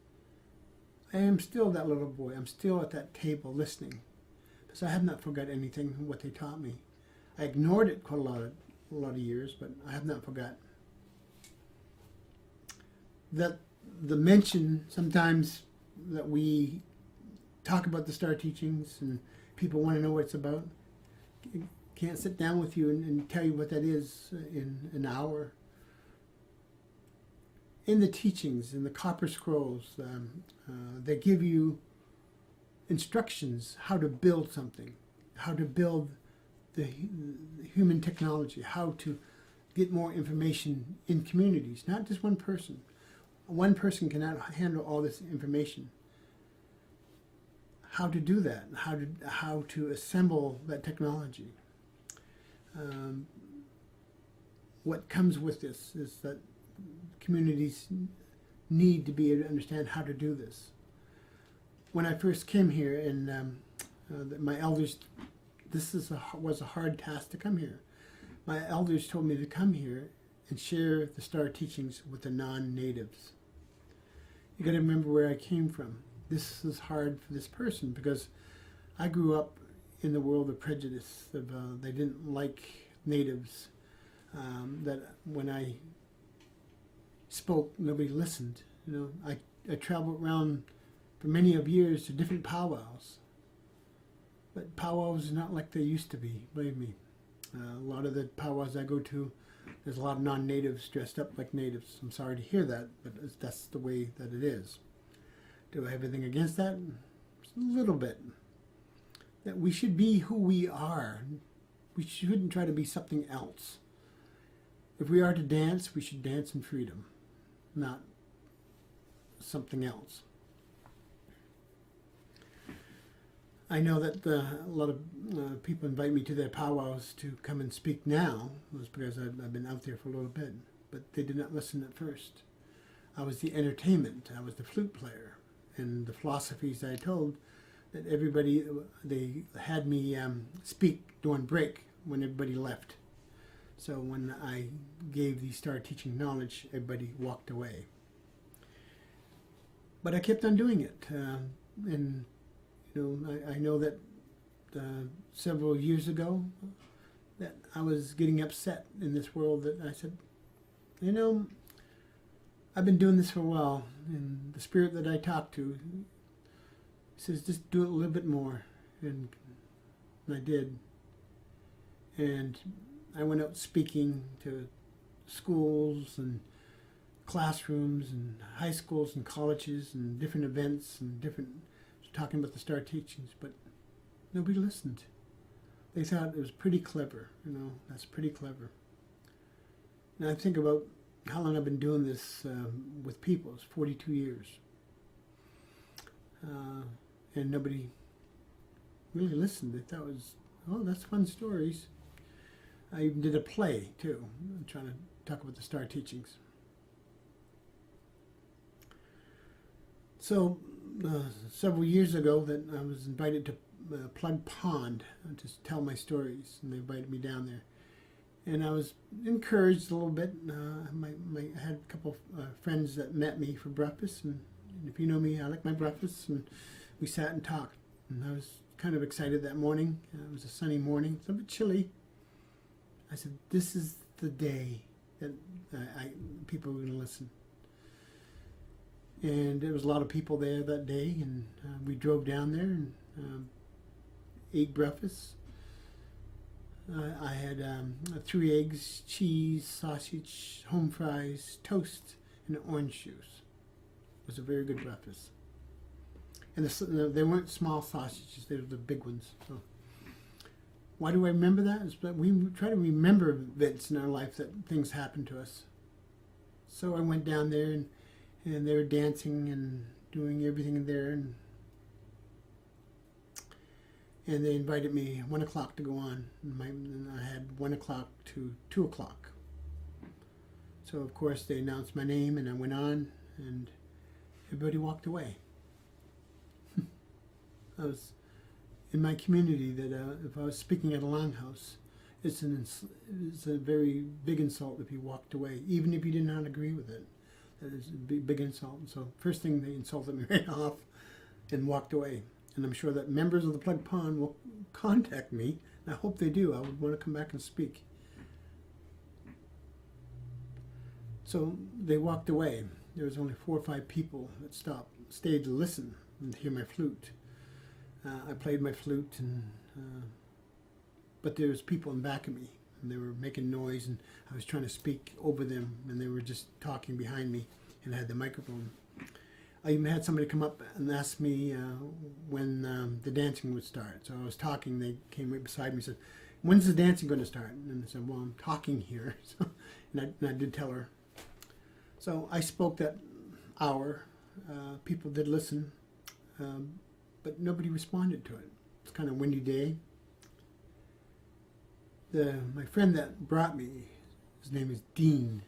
I am still that little boy. I'm still at that table listening, because I have not forgot anything what they taught me. I ignored it quite a lot of years, but I have not forgot. That the mention sometimes that we talk about the star teachings and people want to know what it's about. Can't sit down with you and tell you what that is in an hour. In the teachings, in the copper scrolls, they give you instructions how to build something, how to build the human technology, how to get more information in communities, not just one person. One person cannot handle all this information. How to do that, how to assemble that technology. What comes with this is that communities need to be able to understand how to do this. When I first came here, and my elders, was a hard task to come here. My elders told me to come here and share the Star teachings with the non-natives. You got to remember where I came from. This is hard for this person because I grew up in the world of prejudice. They didn't like natives. That when I spoke, nobody listened. I traveled around for many of years to different powwows. But powwows are not like they used to be, believe me. A lot of the powwows I go to, there's a lot of non-natives dressed up like natives. I'm sorry to hear that, but that's the way that it is. Do I have anything against that? Just a little bit. That we should be who we are. We shouldn't try to be something else. If we are to dance, we should dance in freedom, not something else. I know that a lot of people invite me to their powwows to come and speak now. It was because I've been out there for a little bit, but they did not listen at first. I was the entertainment. I was the flute player. And the philosophies I told, that everybody, they had me speak during break when everybody left. So when I gave the Star teaching knowledge, everybody walked away. But I kept on doing it. And I know that several years ago that I was getting upset in this world, that I said, I've been doing this for a while, and the spirit that I talk to says, just do it a little bit more. And I did. And I went out speaking to schools and classrooms and high schools and colleges and different events and talking about the Star teachings, but nobody listened. They thought it was pretty clever, that's pretty clever. And I think about how long I've been doing this with people. It's 42 years. And nobody really listened. They thought it was, that's fun stories. I even did a play, too. I'm trying to talk about the Star teachings. So, several years ago, that I was invited to Plug Pond to tell my stories, and they invited me down there. And I was encouraged a little bit. I had a couple of friends that met me for breakfast, and if you know me, I like my breakfast, and we sat and talked. And I was kind of excited that morning. It was a sunny morning. It's a bit chilly. I said, this is the day that people are going to listen. And there was a lot of people there that day, and we drove down there and ate breakfast. I had 3 eggs, cheese, sausage, home fries, toast, and orange juice. It was a very good breakfast. And they weren't small sausages, they were the big ones. So why do I remember that? It's that we try to remember events in our life that things happen to us. So I went down there, and they were dancing and doing everything there, and they invited me 1 o'clock to go on. And I had 1 o'clock to 2 o'clock. So of course they announced my name, and I went on, and everybody walked away. I was in my community that if I was speaking at a longhouse, it's a very big insult if you walked away, even if you did not agree with it. That is a big insult. And so first thing, they insulted me right off and walked away. And I'm sure that members of the Plug Pond will contact me, and I hope they do. I would want to come back and speak. So they walked away. There was only 4 or 5 people that stayed to listen and hear my flute. I played my flute, but there was people in back of me, and they were making noise, and I was trying to speak over them, and they were just talking behind me, and I had the microphone. I even had somebody come up and ask me when the dancing would start. So I was talking, they came right beside me and said, when's the dancing going to start? And I said, well, I'm talking here. So, and I did tell her. So I spoke that hour. People did listen, but nobody responded to it. It's kind of a windy day. My friend that brought me, his name is Dean.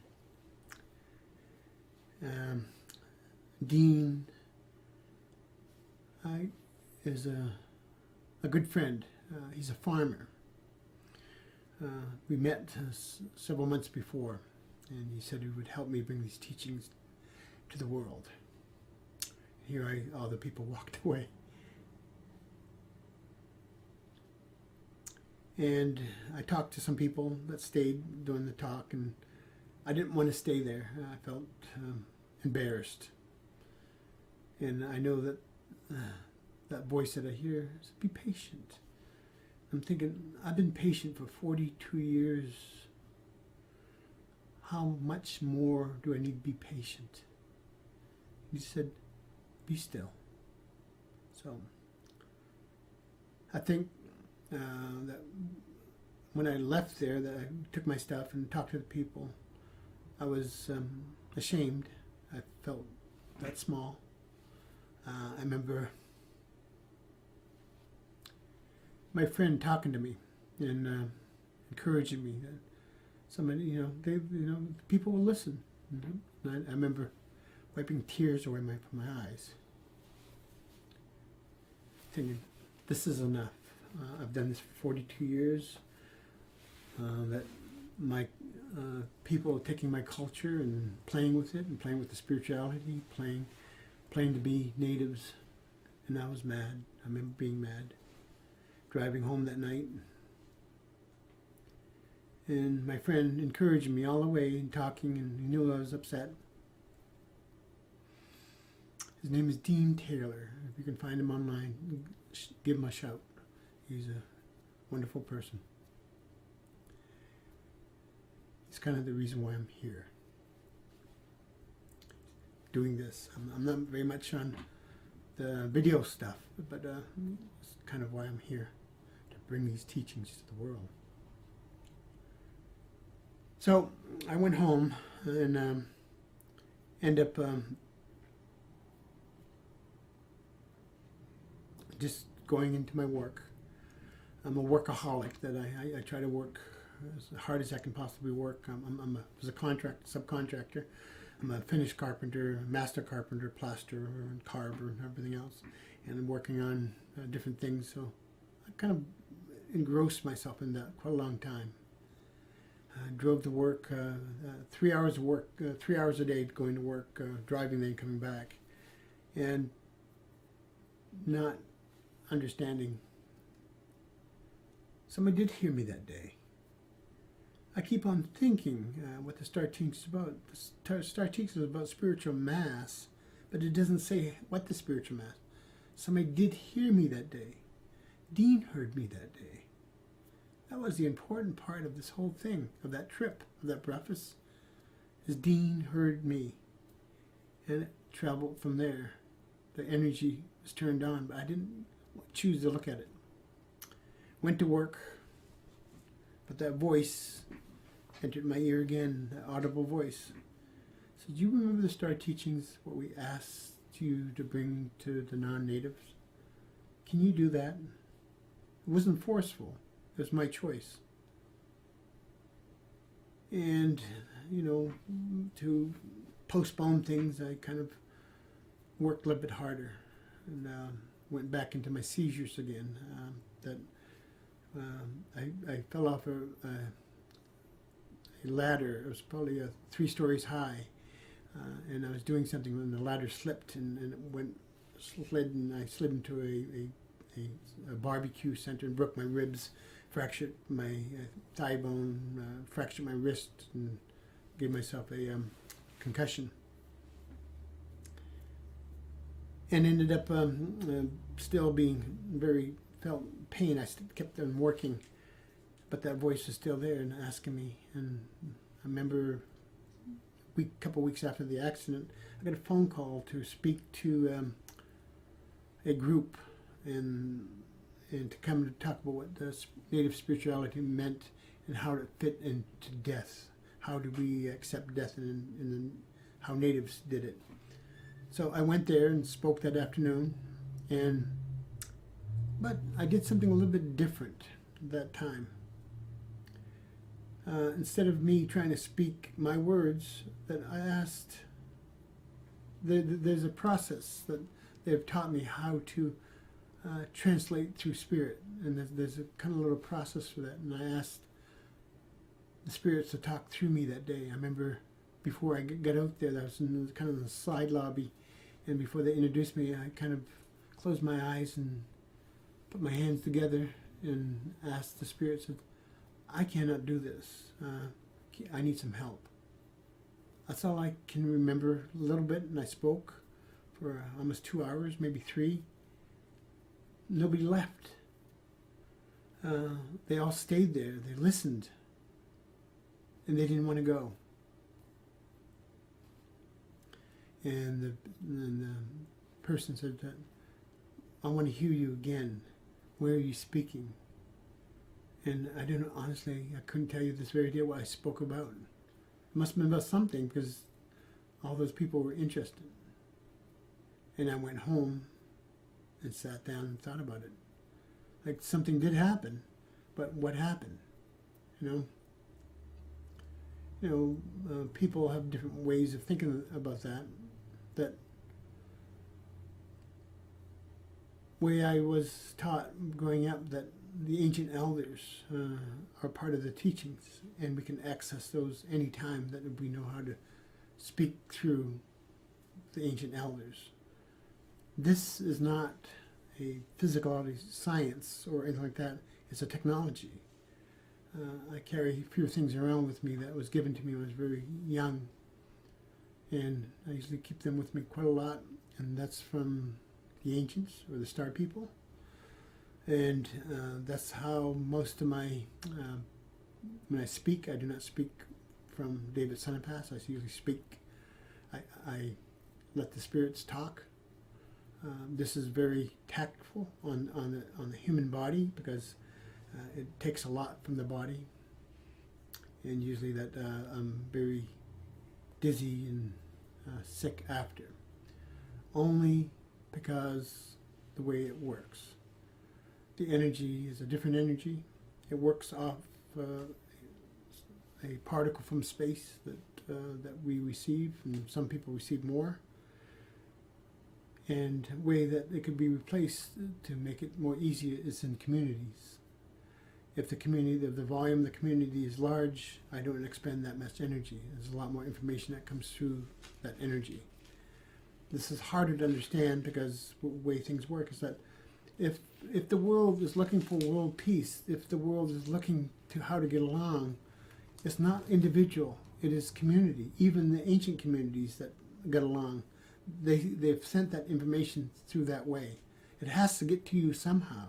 Dean is a good friend. He's a farmer. We met several months before, and he said he would help me bring these teachings to the world. Here all the people walked away. And I talked to some people that stayed during the talk, and I didn't want to stay there. I felt embarrassed. And I know that that voice that I hear is, be patient. I'm thinking, I've been patient for 42 years. How much more do I need to be patient? He said, be still. So I think that when I left there, that I took my stuff and talked to the people, I was ashamed. I felt that small. I remember my friend talking to me and encouraging me that somebody, people will listen. And I remember wiping tears away from my eyes, thinking, this is enough. I've done this for 42 years. That my people taking my culture and playing with it, and playing with the spirituality, playing to be natives, and I was mad. I remember being mad, driving home that night, and my friend encouraged me all the way and talking, and he knew I was upset. His name is Dean Taylor. If you can find him online, give him a shout. He's a wonderful person. It's kind of the reason why I'm here, doing this. I'm not very much on the video stuff, but it's kind of why I'm here, to bring these teachings to the world. So I went home and ended up just going into my work. I'm a workaholic, that I try to work as hard as I can possibly work. I'm a subcontractor. I'm a finished carpenter, master carpenter, plasterer, and carver, and everything else. And I'm working on different things, so I kind of engrossed myself in that quite a long time. I drove to work, 3 hours of work, 3 hours a day going to work, driving then coming back, and not understanding. Somebody did hear me that day. I keep on thinking what the Star Teachings is about. The Star Teachings is about spiritual mass, but it doesn't say what the spiritual mass. Somebody did hear me that day. Dean heard me that day. That was the important part of this whole thing, of that trip, of that preface, is Dean heard me. And it traveled from there. The energy was turned on, but I didn't choose to look at it. Went to work, but that voice entered my ear again, that audible voice. So do you remember the Star Teachings, what we asked you to bring to the non-natives? Can you do that? It wasn't forceful. It was my choice. And, to postpone things, I kind of worked a little bit harder and went back into my seizures again. I fell off a ladder. It was probably 3 stories high, and I was doing something when the ladder slipped and it I slid into a barbecue center and broke my ribs, fractured my thigh bone, fractured my wrist, and gave myself a concussion. And ended up still being felt pain. I kept on working, but that voice was still there and asking me. And I remember a couple weeks after the accident, I got a phone call to speak to a group and to come to talk about what the native spirituality meant and how to fit into death. How do we accept death and how natives did it. So I went there and spoke that afternoon, but I did something a little bit different that time. Instead of me trying to speak my words, that I asked there's a process that they've taught me how to translate through spirit, and there's a kind of little process for that. And I asked the spirits to talk through me that day. I remember before I got out there, I was in kind of the side lobby, and before they introduced me, I kind of closed my eyes and put my hands together and asked the spirits, I cannot do this. I need some help. That's all I can remember a little bit, and I spoke for almost 2 hours, maybe 3. Nobody left. They all stayed there. They listened, and they didn't want to go. And the person said, I want to hear you again. Where are you speaking? And I don't know, honestly, I couldn't tell you this very day what I spoke about. It must have been about something, because all those people were interested. And I went home and sat down and thought about it. Like, something did happen, but what happened? People have different ways of thinking about that. That way I was taught growing up, that the ancient elders are part of the teachings, and we can access those anytime that we know how to speak through the ancient elders. This is not a physical science or anything like that. It's a technology. I carry a few things around with me that was given to me when I was very young, and I usually keep them with me quite a lot, and that's from the ancients or the star people. And that's how most of my, when I speak, I do not speak from Lonebear Sanipass. I usually speak, I let the spirits talk. This is very tactful on the human body, because it takes a lot from the body. And usually that I'm very dizzy and sick after. Only because the way it works. The energy is a different energy. It works off a particle from space that we receive, and some people receive more. And a way that it could be replaced to make it more easier is in communities. If the volume of the community is large, I don't expend that much energy. There's a lot more information that comes through that energy. This is harder to understand, because the way things work is that if the world is looking for world peace, if the world is looking to how to get along, it's not individual, it is community. Even the ancient communities that got along, they've sent that information through that way. It has to get to you somehow.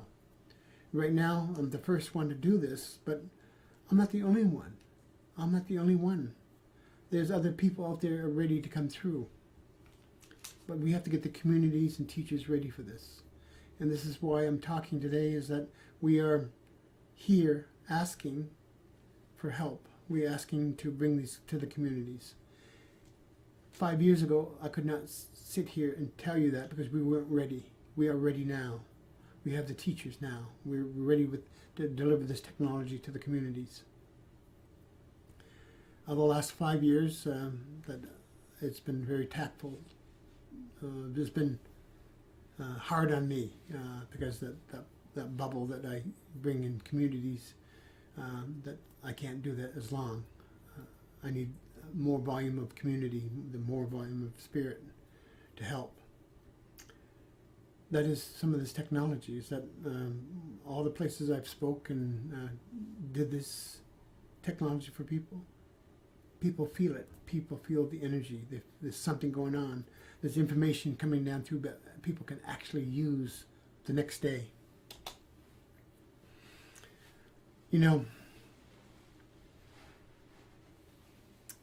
Right now, I'm the first one to do this, but I'm not the only one. I'm not the only one. There's other people out there ready to come through. But we have to get the communities and teachers ready for this. And this is why I'm talking today, is that we are here asking for help. We're asking to bring these to the communities. 5 years ago, I could not sit here and tell you that, because we weren't ready. We are ready now. We have the teachers now. We're ready to deliver this technology to the communities. The last 5 years, that it's been very tactful. It's been hard on me, because that bubble that I bring in communities, that I can't do that as long. I need more volume of community, the more volume of spirit to help. That is some of this technology, is that all the places I've spoken did this technology for people. People feel it. People feel the energy. There's something going on. There's information coming down through that people can actually use the next day.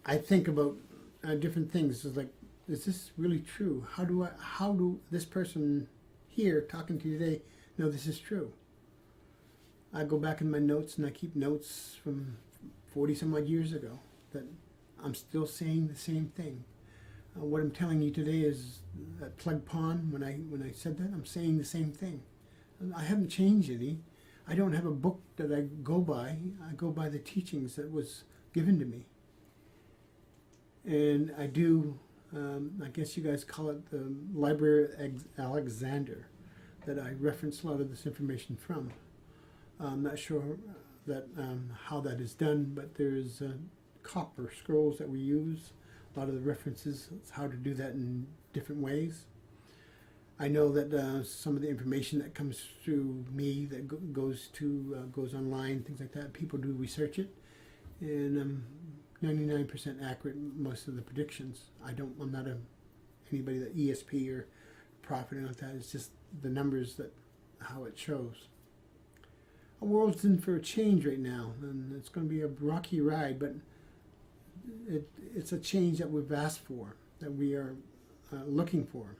I think about different things. It's like, is this really true? How do this person here talking to you today know this is true? I go back in my notes, and I keep notes from 40 some odd years ago, that I'm still saying the same thing. What I'm telling you today is at Plug Pond, when I said that, I'm saying the same thing. I haven't changed any. I don't have a book that I go by. I go by the teachings that was given to me. And I do I guess you guys call it the Library Alexander, that I reference a lot of this information from. I'm not sure that how that is done, but there's copper scrolls that we use. A lot of the references, how to do that in different ways. I know that some of the information that comes through me that goes online, things like that, people do research it, and 99% accurate most of the predictions. I'm not anybody that ESP or profiting on that. It's just the numbers that how it shows. Our world's in for a change right now, and it's going to be a rocky ride, but it's a change that we've asked for, that we are looking for.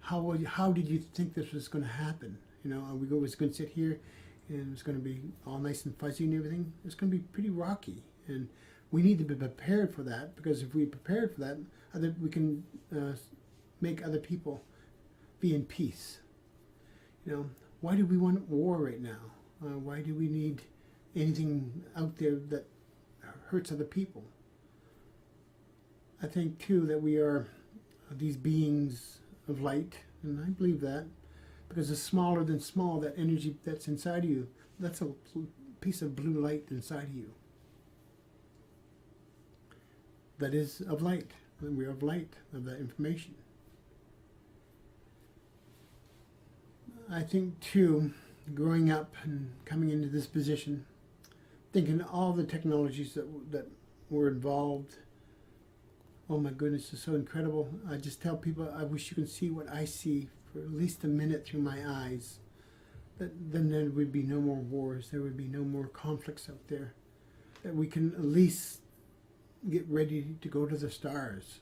How did you think this was going to happen? You know, are we always going to sit here and it's going to be all nice and fuzzy and everything? It's going to be pretty rocky, and we need to be prepared for that, because if we prepared for that, we can make other people be in peace. You know, why do we want war right now? Why do we need anything out there that hurts other people? I think too that we are these beings of light, and I believe that, because it's smaller than small, that energy that's inside of you, that's a piece of blue light inside of you. That is of light, and we are of light, of that information. I think too, growing up and coming into this position, thinking all the technologies that were involved, oh my goodness, it's so incredible. I just tell people, I wish you could see what I see for at least a minute through my eyes. Then there would be no more wars, there would be no more conflicts out there. That we can at least get ready to go to the stars.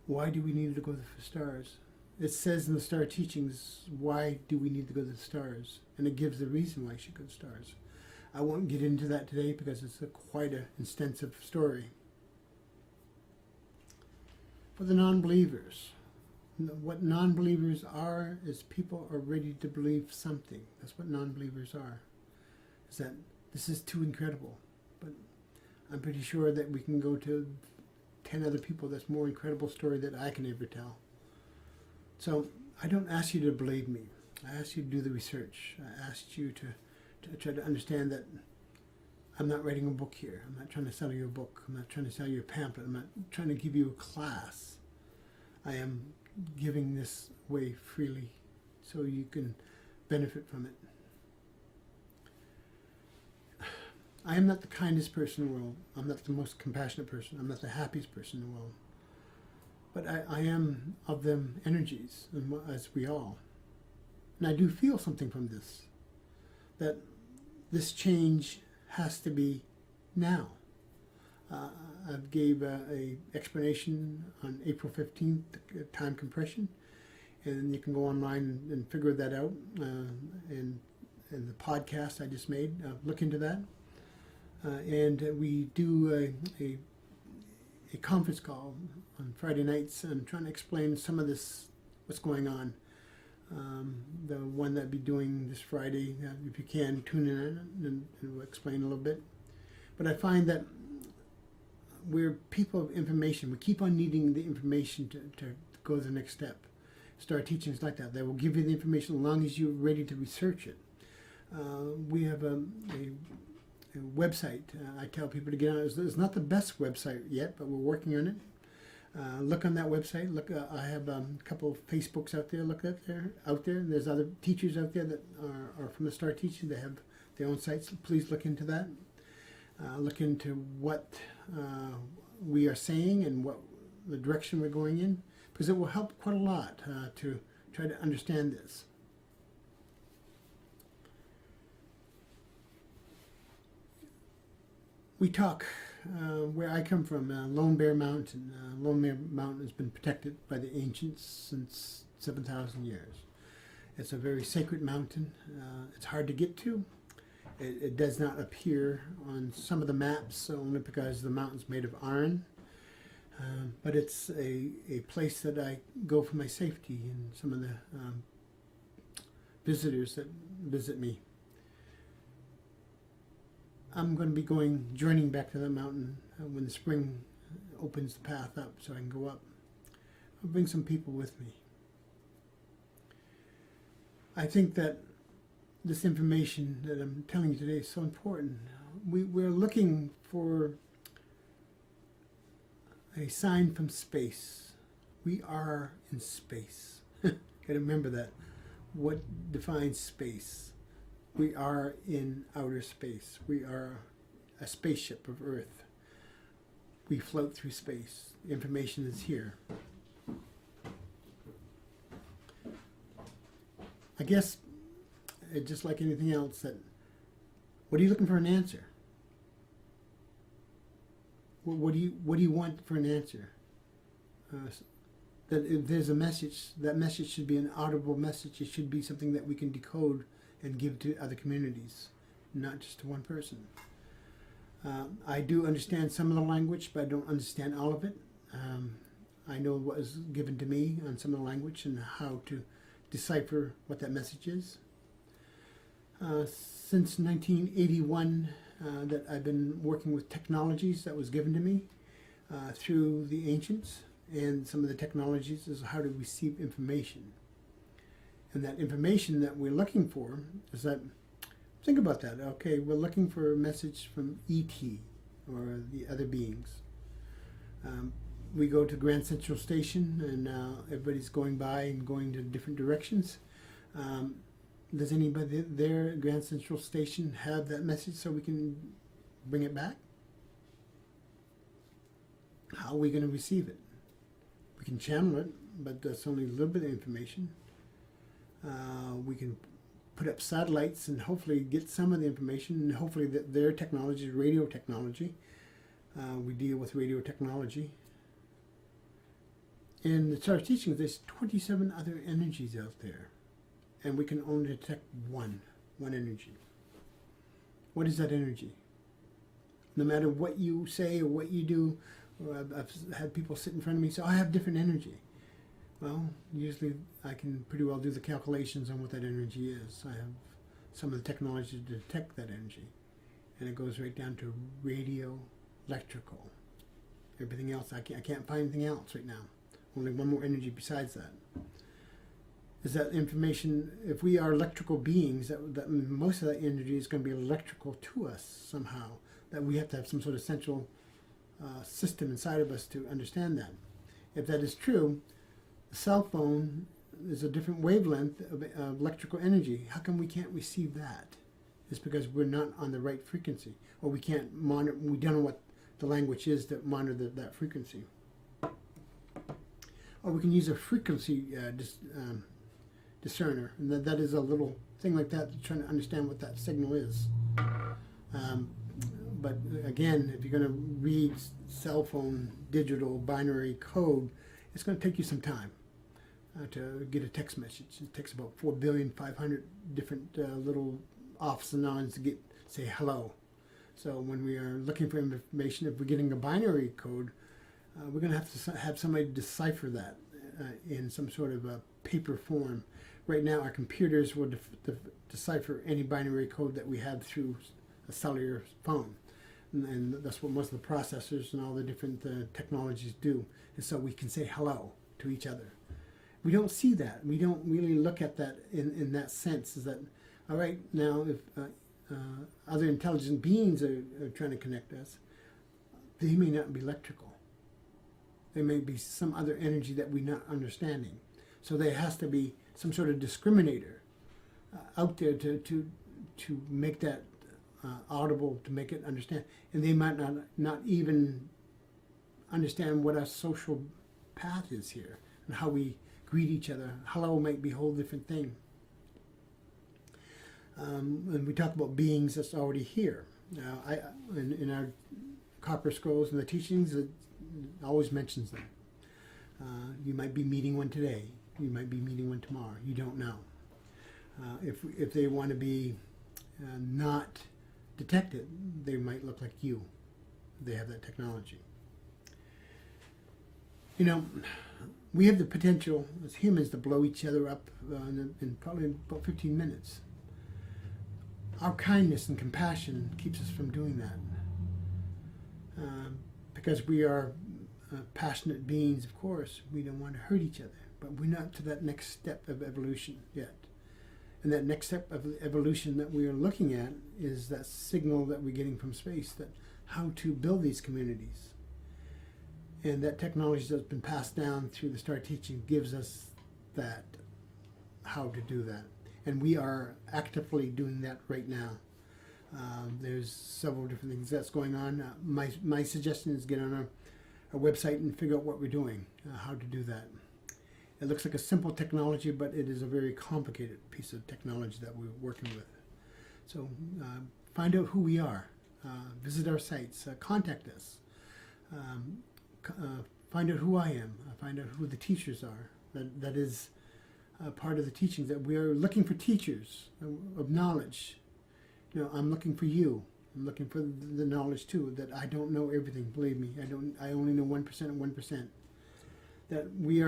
Why do we need to go to the stars? It says in the star teachings, why do we need to go to the stars? And it gives the reason why you should go to the stars. I won't get into that today because it's quite an extensive story. For the non-believers, what non-believers are is people are ready to believe something. That's what non-believers are. Is that this is too incredible. But I'm pretty sure that we can go to 10 other people that's more incredible story that I can ever tell. So I don't ask you to believe me. I ask you to do the research. I asked you to try to understand that I'm not writing a book here. I'm not trying to sell you a book. I'm not trying to sell you a pamphlet. I'm not trying to give you a class. I am giving this away freely so you can benefit from it. I am not the kindest person in the world. I'm not the most compassionate person. I'm not the happiest person in the world. But I am of them energies, as we all. And I do feel something from this. That this change has to be now. I gave a explanation on April 15th, time compression. And you can go online and figure that out. And the podcast I just made, look into that. And we do a conference call on Friday nights and trying to explain some of this, what's going on. The one that I'll be doing this Friday, if you can, tune in and we'll explain a little bit. But I find that we're people of information. We keep on needing the information to go to the next step. Star teachings like that. They will give you the information as long as you're ready to research it. We have a website. I tell people to get on. It's not the best website yet, but we're working on it. Look on that website. Look, I have a couple of Facebooks out there. Look out there. There's other teachers out there that are from the Star Teaching. They have their own sites. Please look into that. Look into what we are saying and what the direction we're going in, because it will help quite a lot to try to understand this. We talk where I come from, Lonebear Mountain. Lonebear Mountain has been protected by the ancients since 7,000 years. It's a very sacred mountain. It's hard to get to. It does not appear on some of the maps only because the mountain's made of iron. But it's a place that I go for my safety and some of the visitors that visit me. I'm going to be joining back to the mountain when the spring opens the path up so I can go up. I'll bring some people with me. I think that this information that I'm telling you today is so important. We're looking for a sign from space. We are in space. Gotta remember that. What defines space? We are in outer space. We are a spaceship of Earth. We float through space. Information is here. I guess, just like anything else, that what are you looking for an answer? What do you want for an answer? That if there's a message, that message should be an audible message. It should be something that we can decode and give to other communities, not just to one person. I do understand some of the language, but I don't understand all of it. I know what was given to me on some of the language and how to decipher what that message is. Since 1981, that I've been working with technologies that was given to me through the ancients, and some of the technologies is how to receive information. And that information that we're looking for is that, think about that, okay, we're looking for a message from E.T. or the other beings. We go to Grand Central Station and everybody's going by and going to different directions. Does anybody there at Grand Central Station have that message so we can bring it back? How are we going to receive it? We can channel it, but that's only a little bit of information. We can put up satellites and hopefully get some of the information, and hopefully that their technology is radio technology. We deal with radio technology. In the Star Teachings, there's 27 other energies out there, and we can only detect one energy. What is that energy? No matter what you say or what you do, or I've had people sit in front of me and say, I have different energy. Well, usually I can pretty well do the calculations on what that energy is. I have some of the technology to detect that energy, and it goes right down to radio, electrical. Everything else, I can't find anything else right now. Only one more energy besides that. Is that information, if we are electrical beings, that most of that energy is going to be electrical to us somehow, that we have to have some sort of central system inside of us to understand that. If that is true, the cell phone is a different wavelength of electrical energy. How come we can't receive that? It's because we're not on the right frequency, or we can't monitor, we don't know what the language is that monitor that frequency. Or we can use a frequency discerner, and that is a little thing like that, trying to understand what that signal is. But again, if you're going to read cell phone digital binary code, it's going to take you some time to get a text message. It takes about 4,500,000,000 different little offs and ons to say hello. So when we are looking for information, if we're getting a binary code, we're going to have to have somebody decipher that in some sort of a paper form. Right now, our computers will decipher any binary code that we have through a cellular phone. And that's what most of the processors and all the different technologies do. And so we can say hello to each other. We don't see that. We don't really look at that in that sense. Is that, all right, now if other intelligent beings are trying to connect us, they may not be electrical. There may be some other energy that we're not understanding. So there has to be some sort of discriminator out there to make that audible, to make it understand. And they might not even understand what our social path is here and how we greet each other. Hello might be a whole different thing. And we talk about beings that's already here. In our copper scrolls and the teachings, it always mentions them. You might be meeting one today. You might be meeting one tomorrow. You don't know. If they want to be not detected, they might look like you. They have that technology. You know, we have the potential as humans to blow each other up in probably about 15 minutes. Our kindness and compassion keeps us from doing that. Because we are passionate beings, of course. We don't want to hurt each other, but we're not to that next step of evolution yet. And that next step of evolution that we are looking at is that signal that we're getting from space, that how to build these communities. And that technology that's been passed down through the Star Teaching gives us that, how to do that. And we are actively doing that right now. There's several different things that's going on. My suggestion is get on our website and figure out what we're doing, how to do that. It looks like a simple technology, but it is a very complicated piece of technology that we're working with. So find out who we are. Visit our sites. Contact us. Find out who I am. Find out who the teachers are. That is part of the teaching, that we are looking for teachers of knowledge. I'm looking for you. I'm looking for the knowledge too, that I don't know everything, believe me. I only know 1% of 1%. That we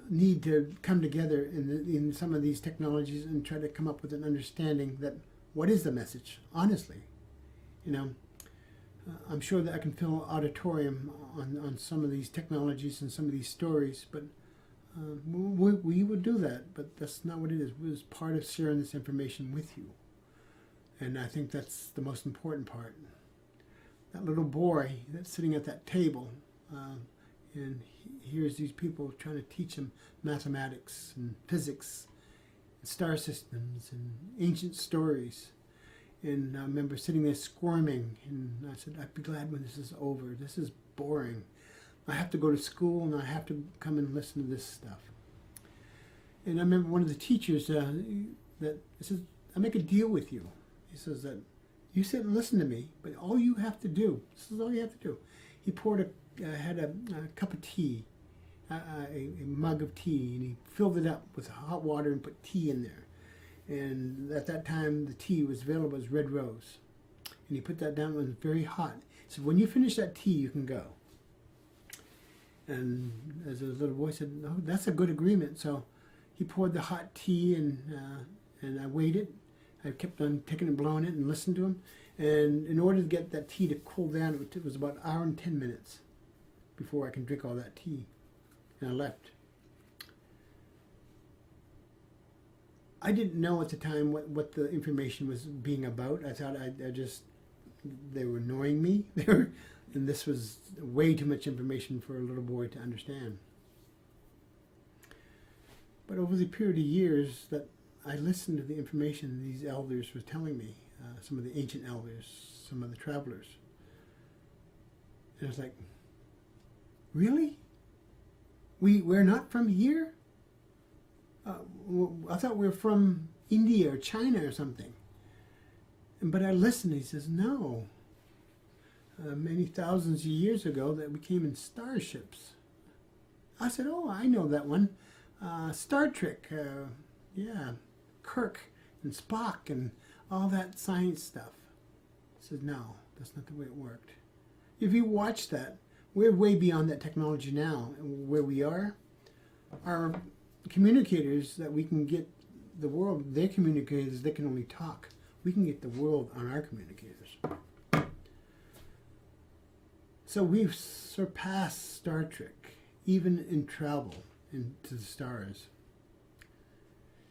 need to come together in some of these technologies and try to come up with an understanding that what is the message, honestly. I'm sure that I can fill an auditorium on some of these technologies and some of these stories, but we would do that, but that's not what it is. It was part of sharing this information with you. And I think that's the most important part. That little boy that's sitting at that table, and here's these people trying to teach him mathematics and physics, and star systems and ancient stories. And I remember sitting there squirming, and I said, I'd be glad when this is over. This is boring. I have to go to school, and I have to come and listen to this stuff. And I remember one of the teachers that says, I make a deal with you. He says that you sit and listen to me, but all you have to do, this is all you have to do. He had a cup of tea, a mug of tea, and he filled it up with hot water and put tea in there. And at that time, the tea was available as Red Rose. And he put that down, it was very hot. He said, when you finish that tea, you can go. And as a little boy said, oh, that's a good agreement. So he poured the hot tea, and I waited. I kept on taking and blowing it and listened to him. And in order to get that tea to cool down, it was about an hour and 10 minutes before I can drink all that tea. And I left. I didn't know at the time what the information was being about. I thought they were annoying me. And this was way too much information for a little boy to understand. But over the period of years that I listened to the information these elders were telling me, some of the ancient elders, some of the travelers. And I was like, really? We're not from here? I thought we were from India or China or something. But I listened, he says, no. Many thousands of years ago that we came in starships. I said, oh, I know that one. Star Trek, yeah. Kirk and Spock and all that science stuff. I said, no, that's not the way it worked. If you watch that, we're way beyond that technology now. And where we are communicators that we can get the world, they're communicators, they can only talk. We can get the world on our communicators. So we've surpassed Star Trek, even in travel into the stars.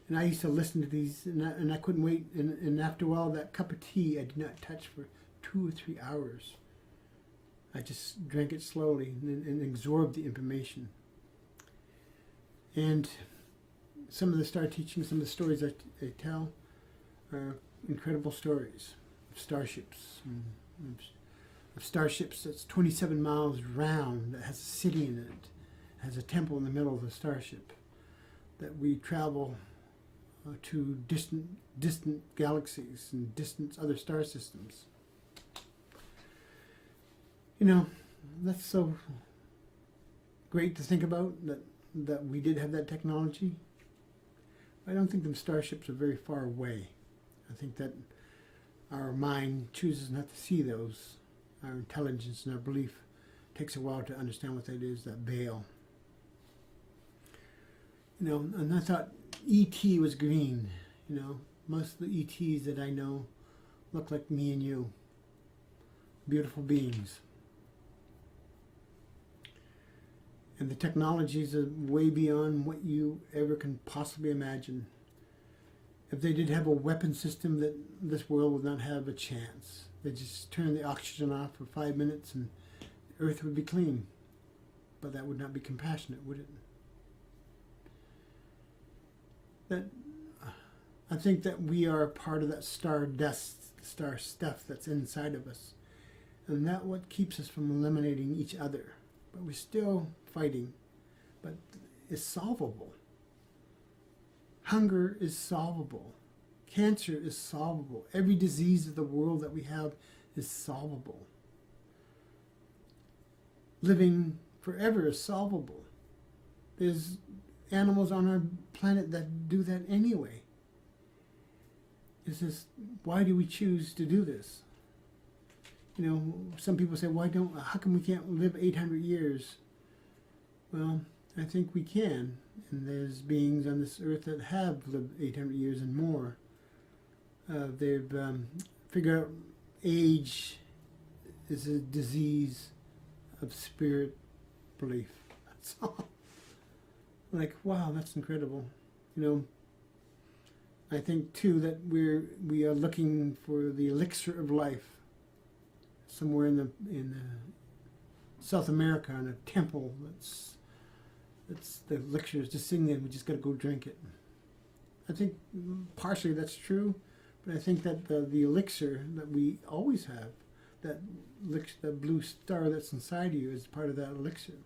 And I used to listen to these, and I couldn't wait. And after a while, that cup of tea I did not touch for 2 or 3 hours. I just drank it slowly and absorbed the information. And some of the Star Teaching, some of the stories I tell are incredible stories of starships. Of starships that's 27 miles round, that has a city in it, has a temple in the middle of the starship, that we travel to distant galaxies and distant other star systems. That's so great to think about, that we did have that technology. I don't think them starships are very far away. I think that our mind chooses not to see those. Our intelligence and our belief takes a while to understand what that is, that veil. And I thought E.T. was green. Most of the E.T.s that I know look like me and you. Beautiful beings. And the technologies are way beyond what you ever can possibly imagine. If they did have a weapon system, that this world would not have a chance. They just turn the oxygen off for 5 minutes and the earth would be clean. But that would not be compassionate, would it? That I think that we are part of that star dust, star stuff that's inside of us. And that's what keeps us from eliminating each other. But we're still fighting. But it's solvable. Hunger is solvable. Cancer is solvable. Every disease of the world that we have is solvable. Living forever is solvable. There's animals on our planet that do that anyway. It's just, why do we choose to do this? You know, some people say, how come we can't live 800 years? Well, I think we can. And there's beings on this earth that have lived 800 years and more. They've figured out age is a disease of spirit belief. That's all. Like, wow, that's incredible. You know, I think too that we are looking for the elixir of life somewhere in South America in a temple that's the elixir is just sitting there. We just got to go drink it. I think partially that's true, but I think that the elixir that we always have, that blue star that's inside of you, is part of that elixir.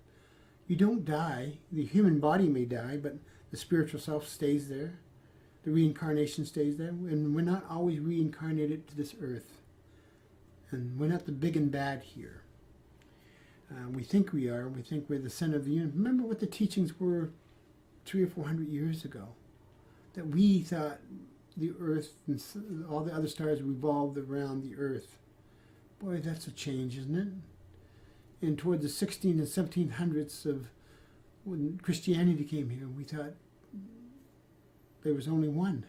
You don't die. The human body may die, but the spiritual self stays there. The reincarnation stays there. And we're not always reincarnated to this earth. And we're not the big and bad here. We think we are. We think we're the center of the universe. Remember what the teachings were 300 or 400 years ago. That we thought the earth and all the other stars revolved around the earth. Boy, that's a change, isn't it? And toward the 16 and 1700s of when Christianity came here, we thought there was only one.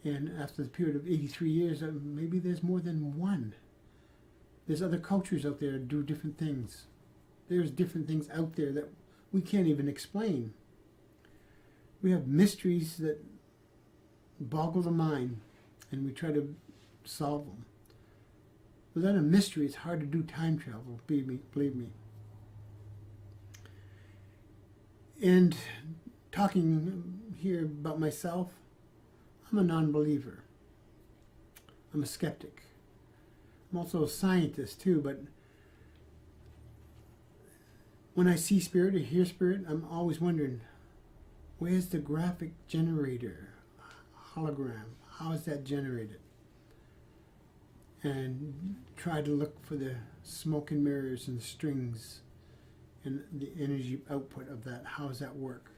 And after the period of 83 years, maybe there's more than one. There's other cultures out there that do different things. There's different things out there that we can't even explain. We have mysteries that boggle the mind, and we try to solve them. Without a mystery, it's hard to do time travel, believe me. And talking here about myself, I'm a non-believer. I'm a skeptic. I'm also a scientist too, but when I see spirit or hear spirit, I'm always wondering, where's the graphic generator, hologram? How is that generated? And try to look for the smoke and mirrors and the strings and the energy output of that. How does that work?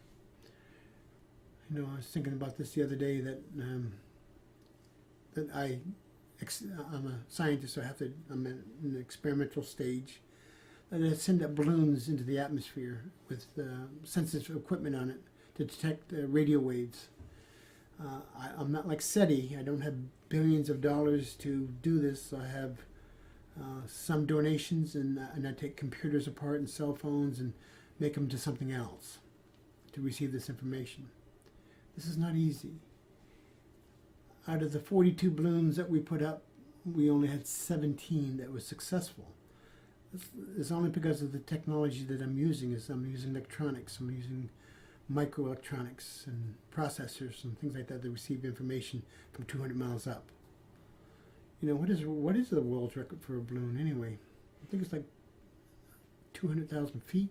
You know, I was thinking about this the other day that I'm a scientist, so I'm in an experimental stage. And I send up balloons into the atmosphere with sensitive equipment on it to detect radio waves. I'm not like SETI. I don't have billions of dollars to do this. I have some donations, and I take computers apart and cell phones and make them to something else to receive this information. This is not easy. Out of the 42 balloons that we put up, we only had 17 that were successful. It's only because of the technology that I'm using. I'm using electronics. I'm using microelectronics and processors and things like that that receive information from 200 miles up. You know, what is the world's record for a balloon anyway? I think it's like 200,000 feet.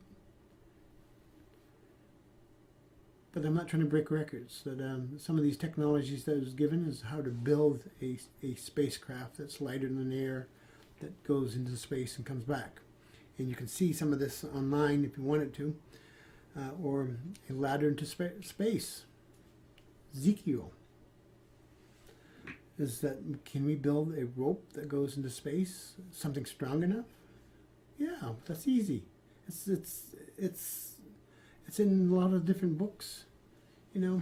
But I'm not trying to break records. That some of these technologies that was given is how to build a spacecraft that's lighter than air, that goes into space and comes back. And you can see some of this online if you wanted to. Or a ladder into space. Ezekiel. Is that, can we build a rope that goes into space? Something strong enough? Yeah, that's easy. It's in a lot of different books. You know,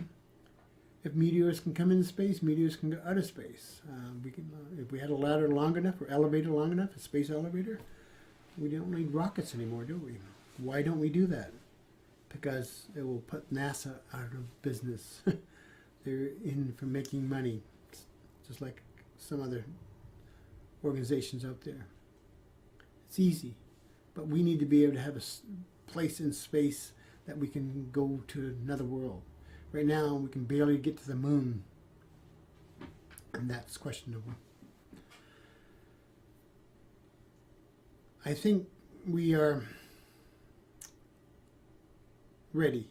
if meteors can come into space, meteors can go out of space. We can, if we had a ladder long enough or elevator long enough, a space elevator, we don't need rockets anymore, do we? Why don't we do that? Because it will put NASA out of business. They're in for making money, just like some other organizations out there. It's easy, but we need to be able to have a place in space that we can go to another world. Right now, we can barely get to the moon, and that's questionable. I think we are ready.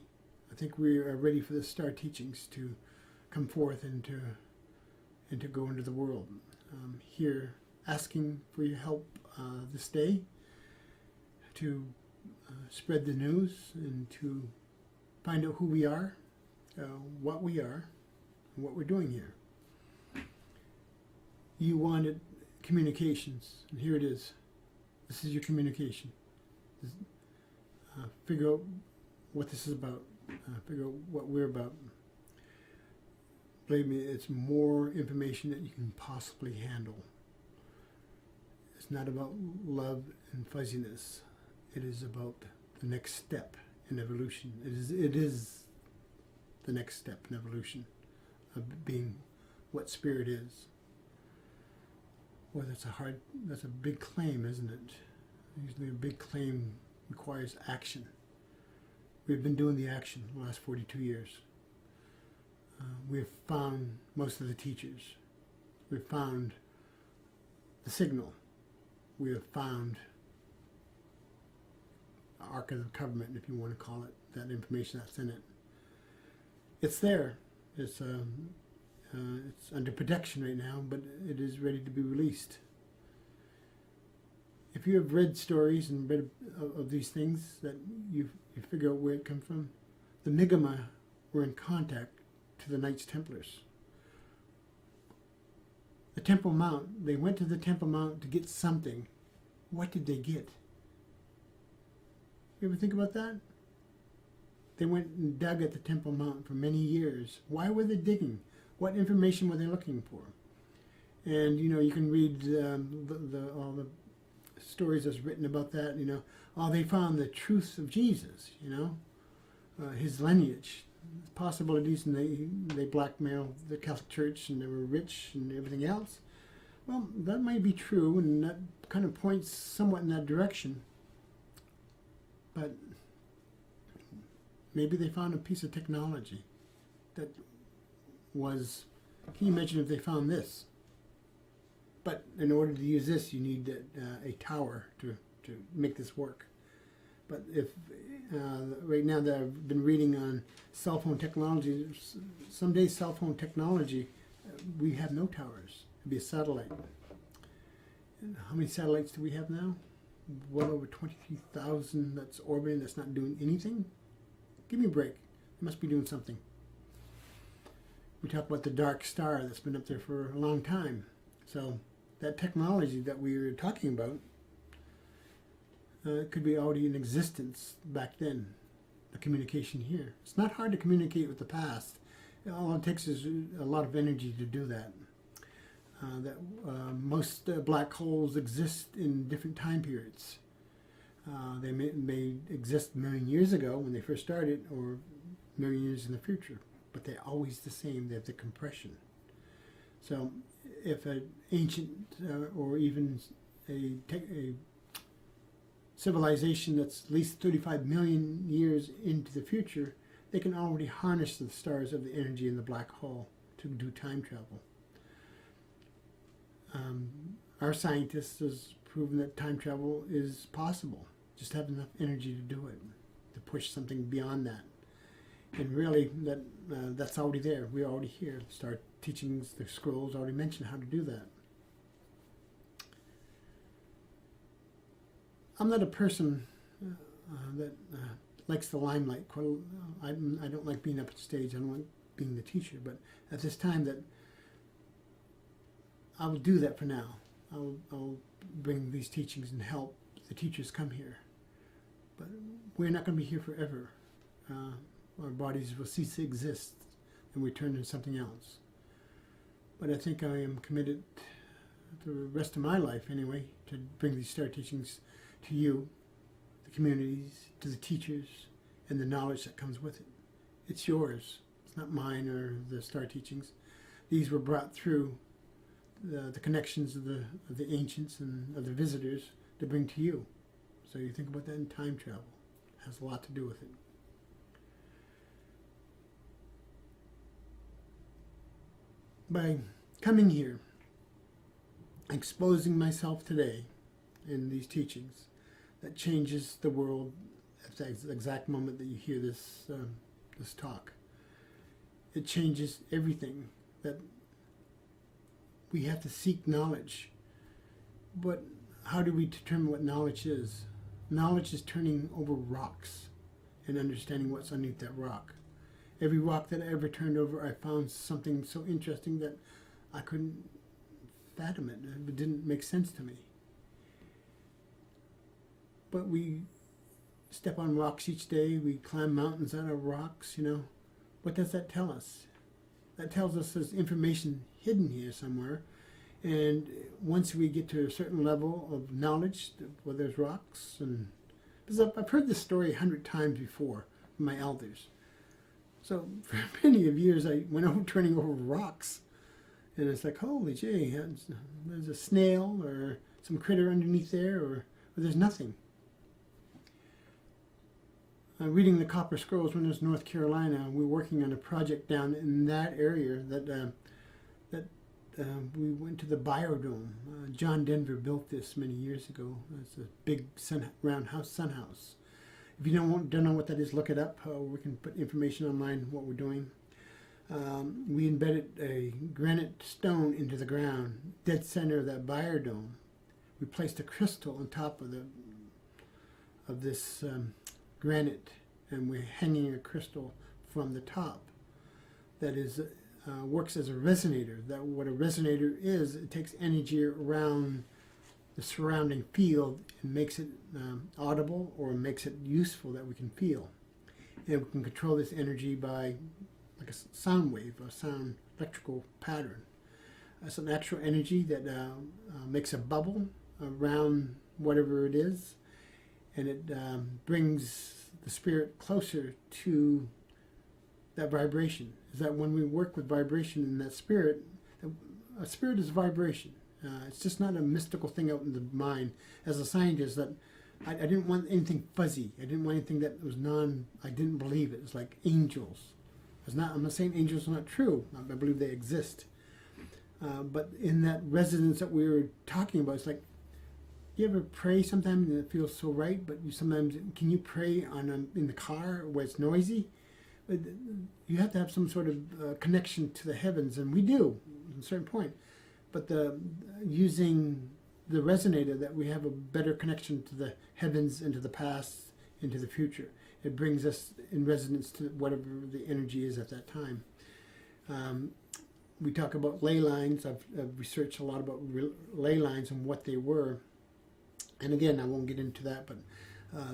I think we are ready for the star teachings to come forth and to go into the world. Here, asking for your help this day to spread the news and to find out who we are, what we are, and what we're doing here. You wanted communications, and here it is. This is your communication. Figure out what this is about. Figure out what we're about. Believe me, it's more information that you can possibly handle. It's not about love and fuzziness. It is about the next step in evolution. It is the next step in evolution of being what spirit is. Well, that's a big claim, isn't it? Usually a big claim requires action. We've been doing the action the last 42 years. We've found most of the teachers. We've found the signal. We have found the Ark of the Covenant, if you want to call it, that information that's in it. It's there. It's under protection right now, but it is ready to be released. If you have read stories and read of these things, that you figure out where it comes from, the Mi'kmaq were in contact to the Knights Templars. The Temple Mount, they went to the Temple Mount to get something. What did they get? You ever think about that? They went and dug at the Temple Mount for many years. Why were they digging? What information were they looking for? And, you can read all the stories that's written about that, they found the truth of Jesus, his lineage, possibilities, and they blackmailed the Catholic Church, and they were rich and everything else. Well, that might be true, and that kind of points somewhat in that direction. But maybe they found a piece of technology that was, can you imagine if they found this? But in order to use this, you need a tower to make this work. But if right now that I've been reading on cell phone technology, someday cell phone technology, we have no towers. It'd be a satellite. And how many satellites do we have now? Well over 23,000 that's orbiting, that's not doing anything. Give me a break. They must be doing something. We talk about the dark star that's been up there for a long time. So that technology that we were talking about could be already in existence back then, the communication here. It's not hard to communicate with the past. All it takes is a lot of energy to do that. Most black holes exist in different time periods. They may exist a million years ago when they first started, or a million years in the future, but they're always the same. They have the compression. So if an ancient or even a civilization that's at least 35 million years into the future, they can already harness the stars of the energy in the black hole to do time travel. Our scientists has proven that time travel is possible. Just have enough energy to do it, to push something beyond that. And really, that's already there. We're already here. Star teachings, the scrolls already mention how to do that. I'm not a person that likes the limelight. I don't like being up on stage. I don't like being the teacher. But at this time, that I will do that for now. I'll bring these teachings and help the teachers come here. But we're not going to be here forever. Our bodies will cease to exist and we turn into something else. But I think I am committed the rest of my life anyway to bring these star teachings to you, the communities, to the teachers, and the knowledge that comes with it. It's yours. It's not mine or the Star Teachings. These were brought through the connections of the ancients and of the visitors to bring to you. So you think about that in time travel. It has a lot to do with it. By coming here, exposing myself today in these teachings, that changes the world at the exact moment that you hear this this talk. It changes everything. That we have to seek knowledge. But how do we determine what knowledge is? Knowledge is turning over rocks and understanding what's underneath that rock. Every rock that I ever turned over, I found something so interesting that I couldn't fathom it. It didn't make sense to me. But we step on rocks each day. We climb mountains out of rocks, you know. What does that tell us? That tells us there's information hidden here somewhere. And once we get to a certain level of knowledge, where there's rocks, and because I've heard this story 100 times before from my elders. So for many of years, I went over turning over rocks. And it's like, holy gee, there's a snail or some critter underneath there, or there's nothing. Reading the Copper Scrolls when I was in North Carolina, we were working on a project down in that area that we went to the Biodome. John Denver built this many years ago. It's a big round sun house. If you don't know what that is, look it up. We can put information online what we're doing. We embedded a granite stone into the ground, dead center of that Biodome. We placed a crystal on top of this granite, and we're hanging a crystal from the top that is works as a resonator. That what a resonator is, it takes energy around the surrounding field and makes it audible or makes it useful that we can feel. And we can control this energy by like a sound wave, a sound electrical pattern. It's an actual energy that makes a bubble around whatever it is, and it brings the spirit closer to that vibration. Is that when we work with vibration in that spirit, a spirit is vibration. It's just not a mystical thing out in the mind. As a scientist, that I didn't want anything fuzzy. I didn't want anything that was I didn't believe it. It's like angels. I'm not saying angels are not true. I believe they exist. But in that resonance that we were talking about, it's like, you ever pray sometimes and it feels so right, but can you pray in the car where it's noisy? You have to have some sort of connection to the heavens, and we do at a certain point. But using the resonator, that we have a better connection to the heavens and to the past and to the future. It brings us in resonance to whatever the energy is at that time. We talk about ley lines. I've researched a lot about ley lines and what they were. And again, I won't get into that, but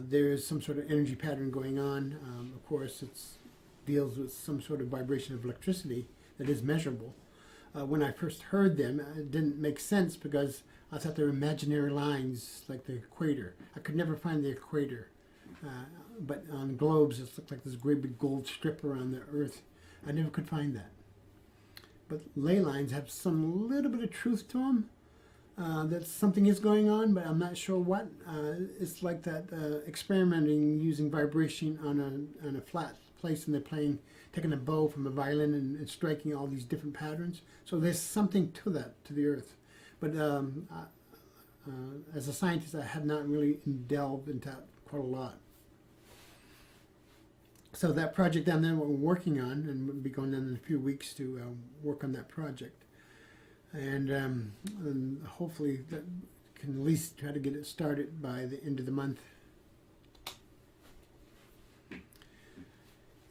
there is some sort of energy pattern going on. Of course, it deals with some sort of vibration of electricity that is measurable. When I first heard them, it didn't make sense because I thought they were imaginary lines like the equator. I could never find the equator. But on globes, it looked like this great big gold strip around the Earth. I never could find that. But ley lines have some little bit of truth to them. That something is going on, but I'm not sure what. It's like that experimenting using vibration on a flat place, and they're taking a bow from a violin and striking all these different patterns. So there's something to that, to the Earth. But as a scientist, I have not really delved into that quite a lot. So that project down there, what we're working on, and we'll be going down in a few weeks to work on that project. And hopefully that can at least try to get it started by the end of the month.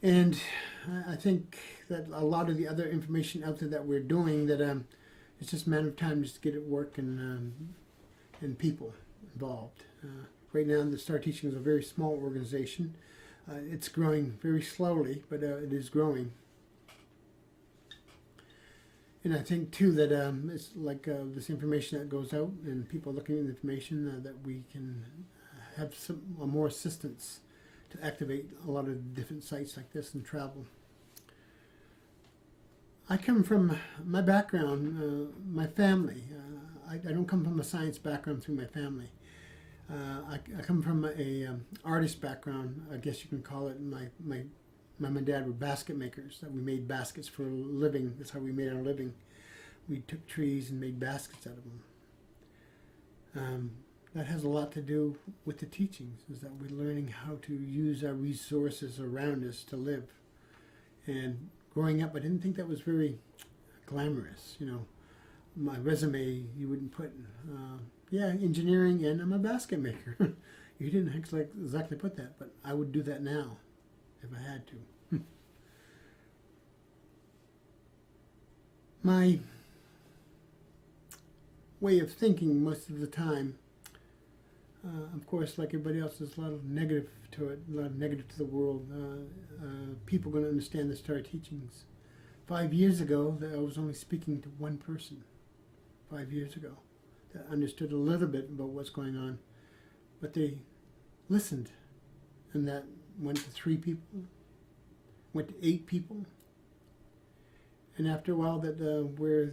And I think that a lot of the other information out there that we're doing, that it's just a matter of time just to get it working and people involved. Right now, the Star Teaching is a very small organization. It's growing very slowly, but it is growing. And I think, too, that it's like this information that goes out and people looking at the information that we can have some more assistance to activate a lot of different sites like this and travel. I come from my background, my family. I don't come from a science background through my family. I come from a artist background, I guess you can call it. My mom and dad were basket makers. That we made baskets for a living. That's how we made our living. We took trees and made baskets out of them. That has a lot to do with the teachings, is that we're learning how to use our resources around us to live. And growing up, I didn't think that was very glamorous. You know, my resume, you wouldn't put, yeah, engineering, and I'm a basket maker. You didn't exactly put that, but I would do that now if I had to. My way of thinking most of the time, of course, like everybody else, there's a lot of negative to it, a lot of negative to the world. People are going to understand the Star Teachings. 5 years ago, I was only speaking to one person. 5 years ago, that understood a little bit about what's going on, but they listened, and that went to 3 people, went to 8 people, and after a while, where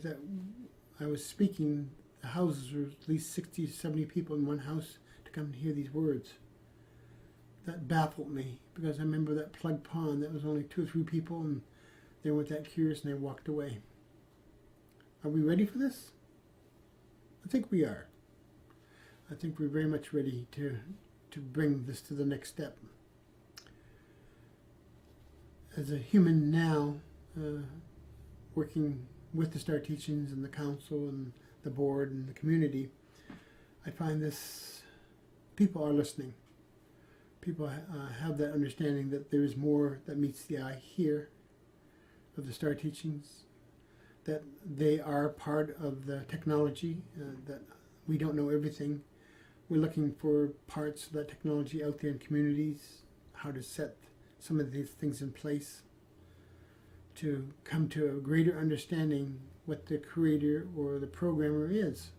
I was speaking, the houses were at least 60 to 70 people in one house to come and hear these words. That baffled me, because I remember that plug pond, that was only 2 or 3 people, and they weren't that curious, and they walked away. Are we ready for this? I think we are. I think we're very much ready to bring this to the next step. As a human now, working with the Star Teachings and the Council and the board and the community, I find this, people are listening. People have that understanding that there is more that meets the eye here of the Star Teachings, that they are part of the technology, that we don't know everything. We're looking for parts of that technology out there in communities, how to set some of these things in place to come to a greater understanding what the creator or the programmer is.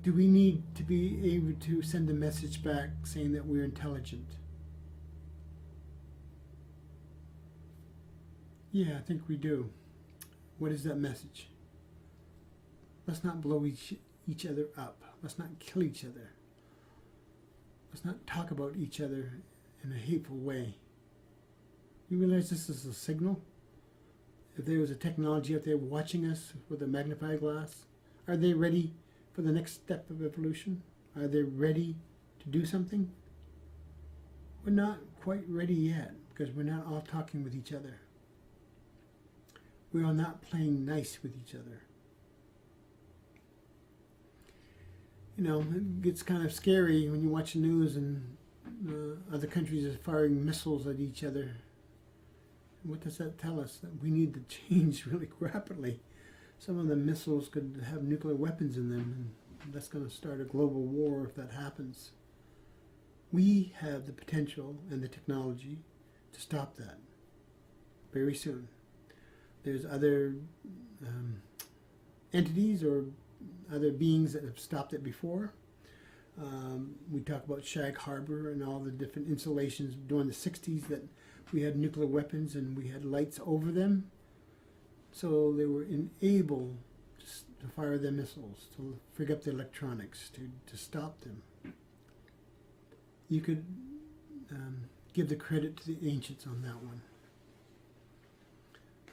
Do we need to be able to send a message back saying that we're intelligent? Yeah, I think we do. What is that message? Let's not blow each other up. Let's not kill each other. Let's not talk about each other in a hateful way. You realize this is a signal? If there was a technology out there watching us with a magnifying glass, are they ready for the next step of evolution? Are they ready to do something? We're not quite ready yet, because we're not all talking with each other. We are not playing nice with each other. You know, it gets kind of scary when you watch the news and other countries are firing missiles at each other. What does that tell us? That we need to change really rapidly. Some of the missiles could have nuclear weapons in them, and that's going to start a global war if that happens. We have the potential and the technology to stop that very soon. There's other entities or other beings that have stopped it before. We talk about Shag Harbor and all the different installations during the 60s that we had nuclear weapons and we had lights over them. So they were unable to fire their missiles, to frig up the electronics, to stop them. You could give the credit to the ancients on that one.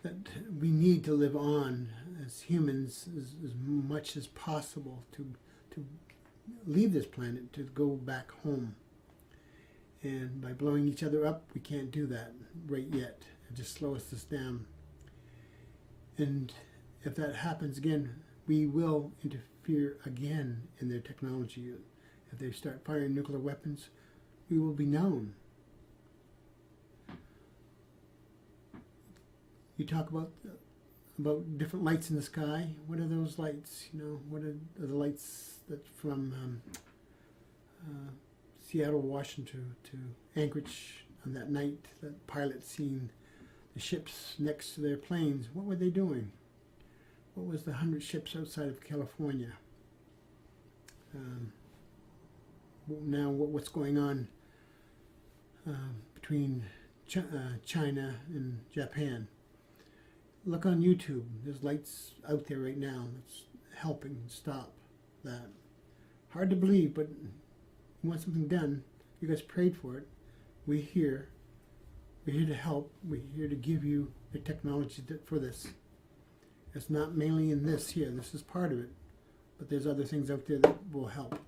That we need to live on as humans as much as possible to leave this planet, to go back home. And by blowing each other up, we can't do that right yet. It just slows us down. And if that happens again, we will interfere again in their technology. If they start firing nuclear weapons, we will be known. You talk about different lights in the sky. What are those lights? You know, what are the lights that from Seattle, Washington to Anchorage on that night that pilot seen the ships next to their planes? What were they doing? What was the 100 ships outside of California? now what's going on between China and Japan. Look on YouTube. There's lights out there right now that's helping stop that. Hard to believe, but you want something done. You guys prayed for it. We're here. We're here to help. We're here to give you the technology for this. It's not mainly in this here. This is part of it. But there's other things out there that will help.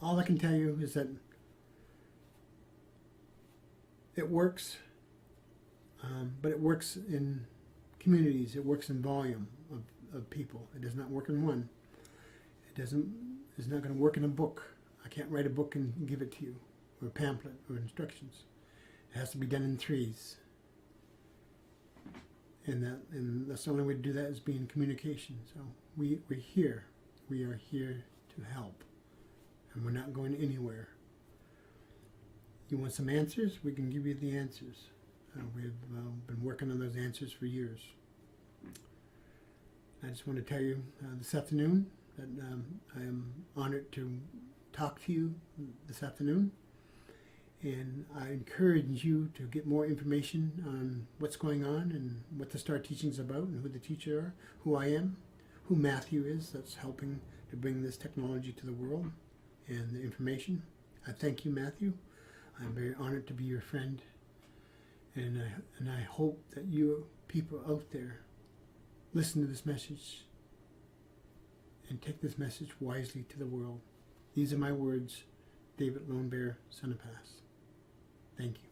All I can tell you is that it works, but it works in communities. It works in volume of people. It does not work in one. It's not going to work in a book. I can't write a book and give it to you, or a pamphlet, or instructions. It has to be done in threes. And that's the only way to do that is be in communication. So we're here. We are here to help. And we're not going anywhere. You want some answers? We can give you the answers. We've been working on those answers for years. I just want to tell you this afternoon that I am honored to talk to you this afternoon. And I encourage you to get more information on what's going on and what the Star Teaching is about and who the teacher are, who I am, who Matthew is that's helping to bring this technology to the world and the information. I thank you, Matthew. I'm very honored to be your friend. And I hope that you people out there listen to this message and take this message wisely to the world. These are my words, David Lonebear Sanipass. Thank you.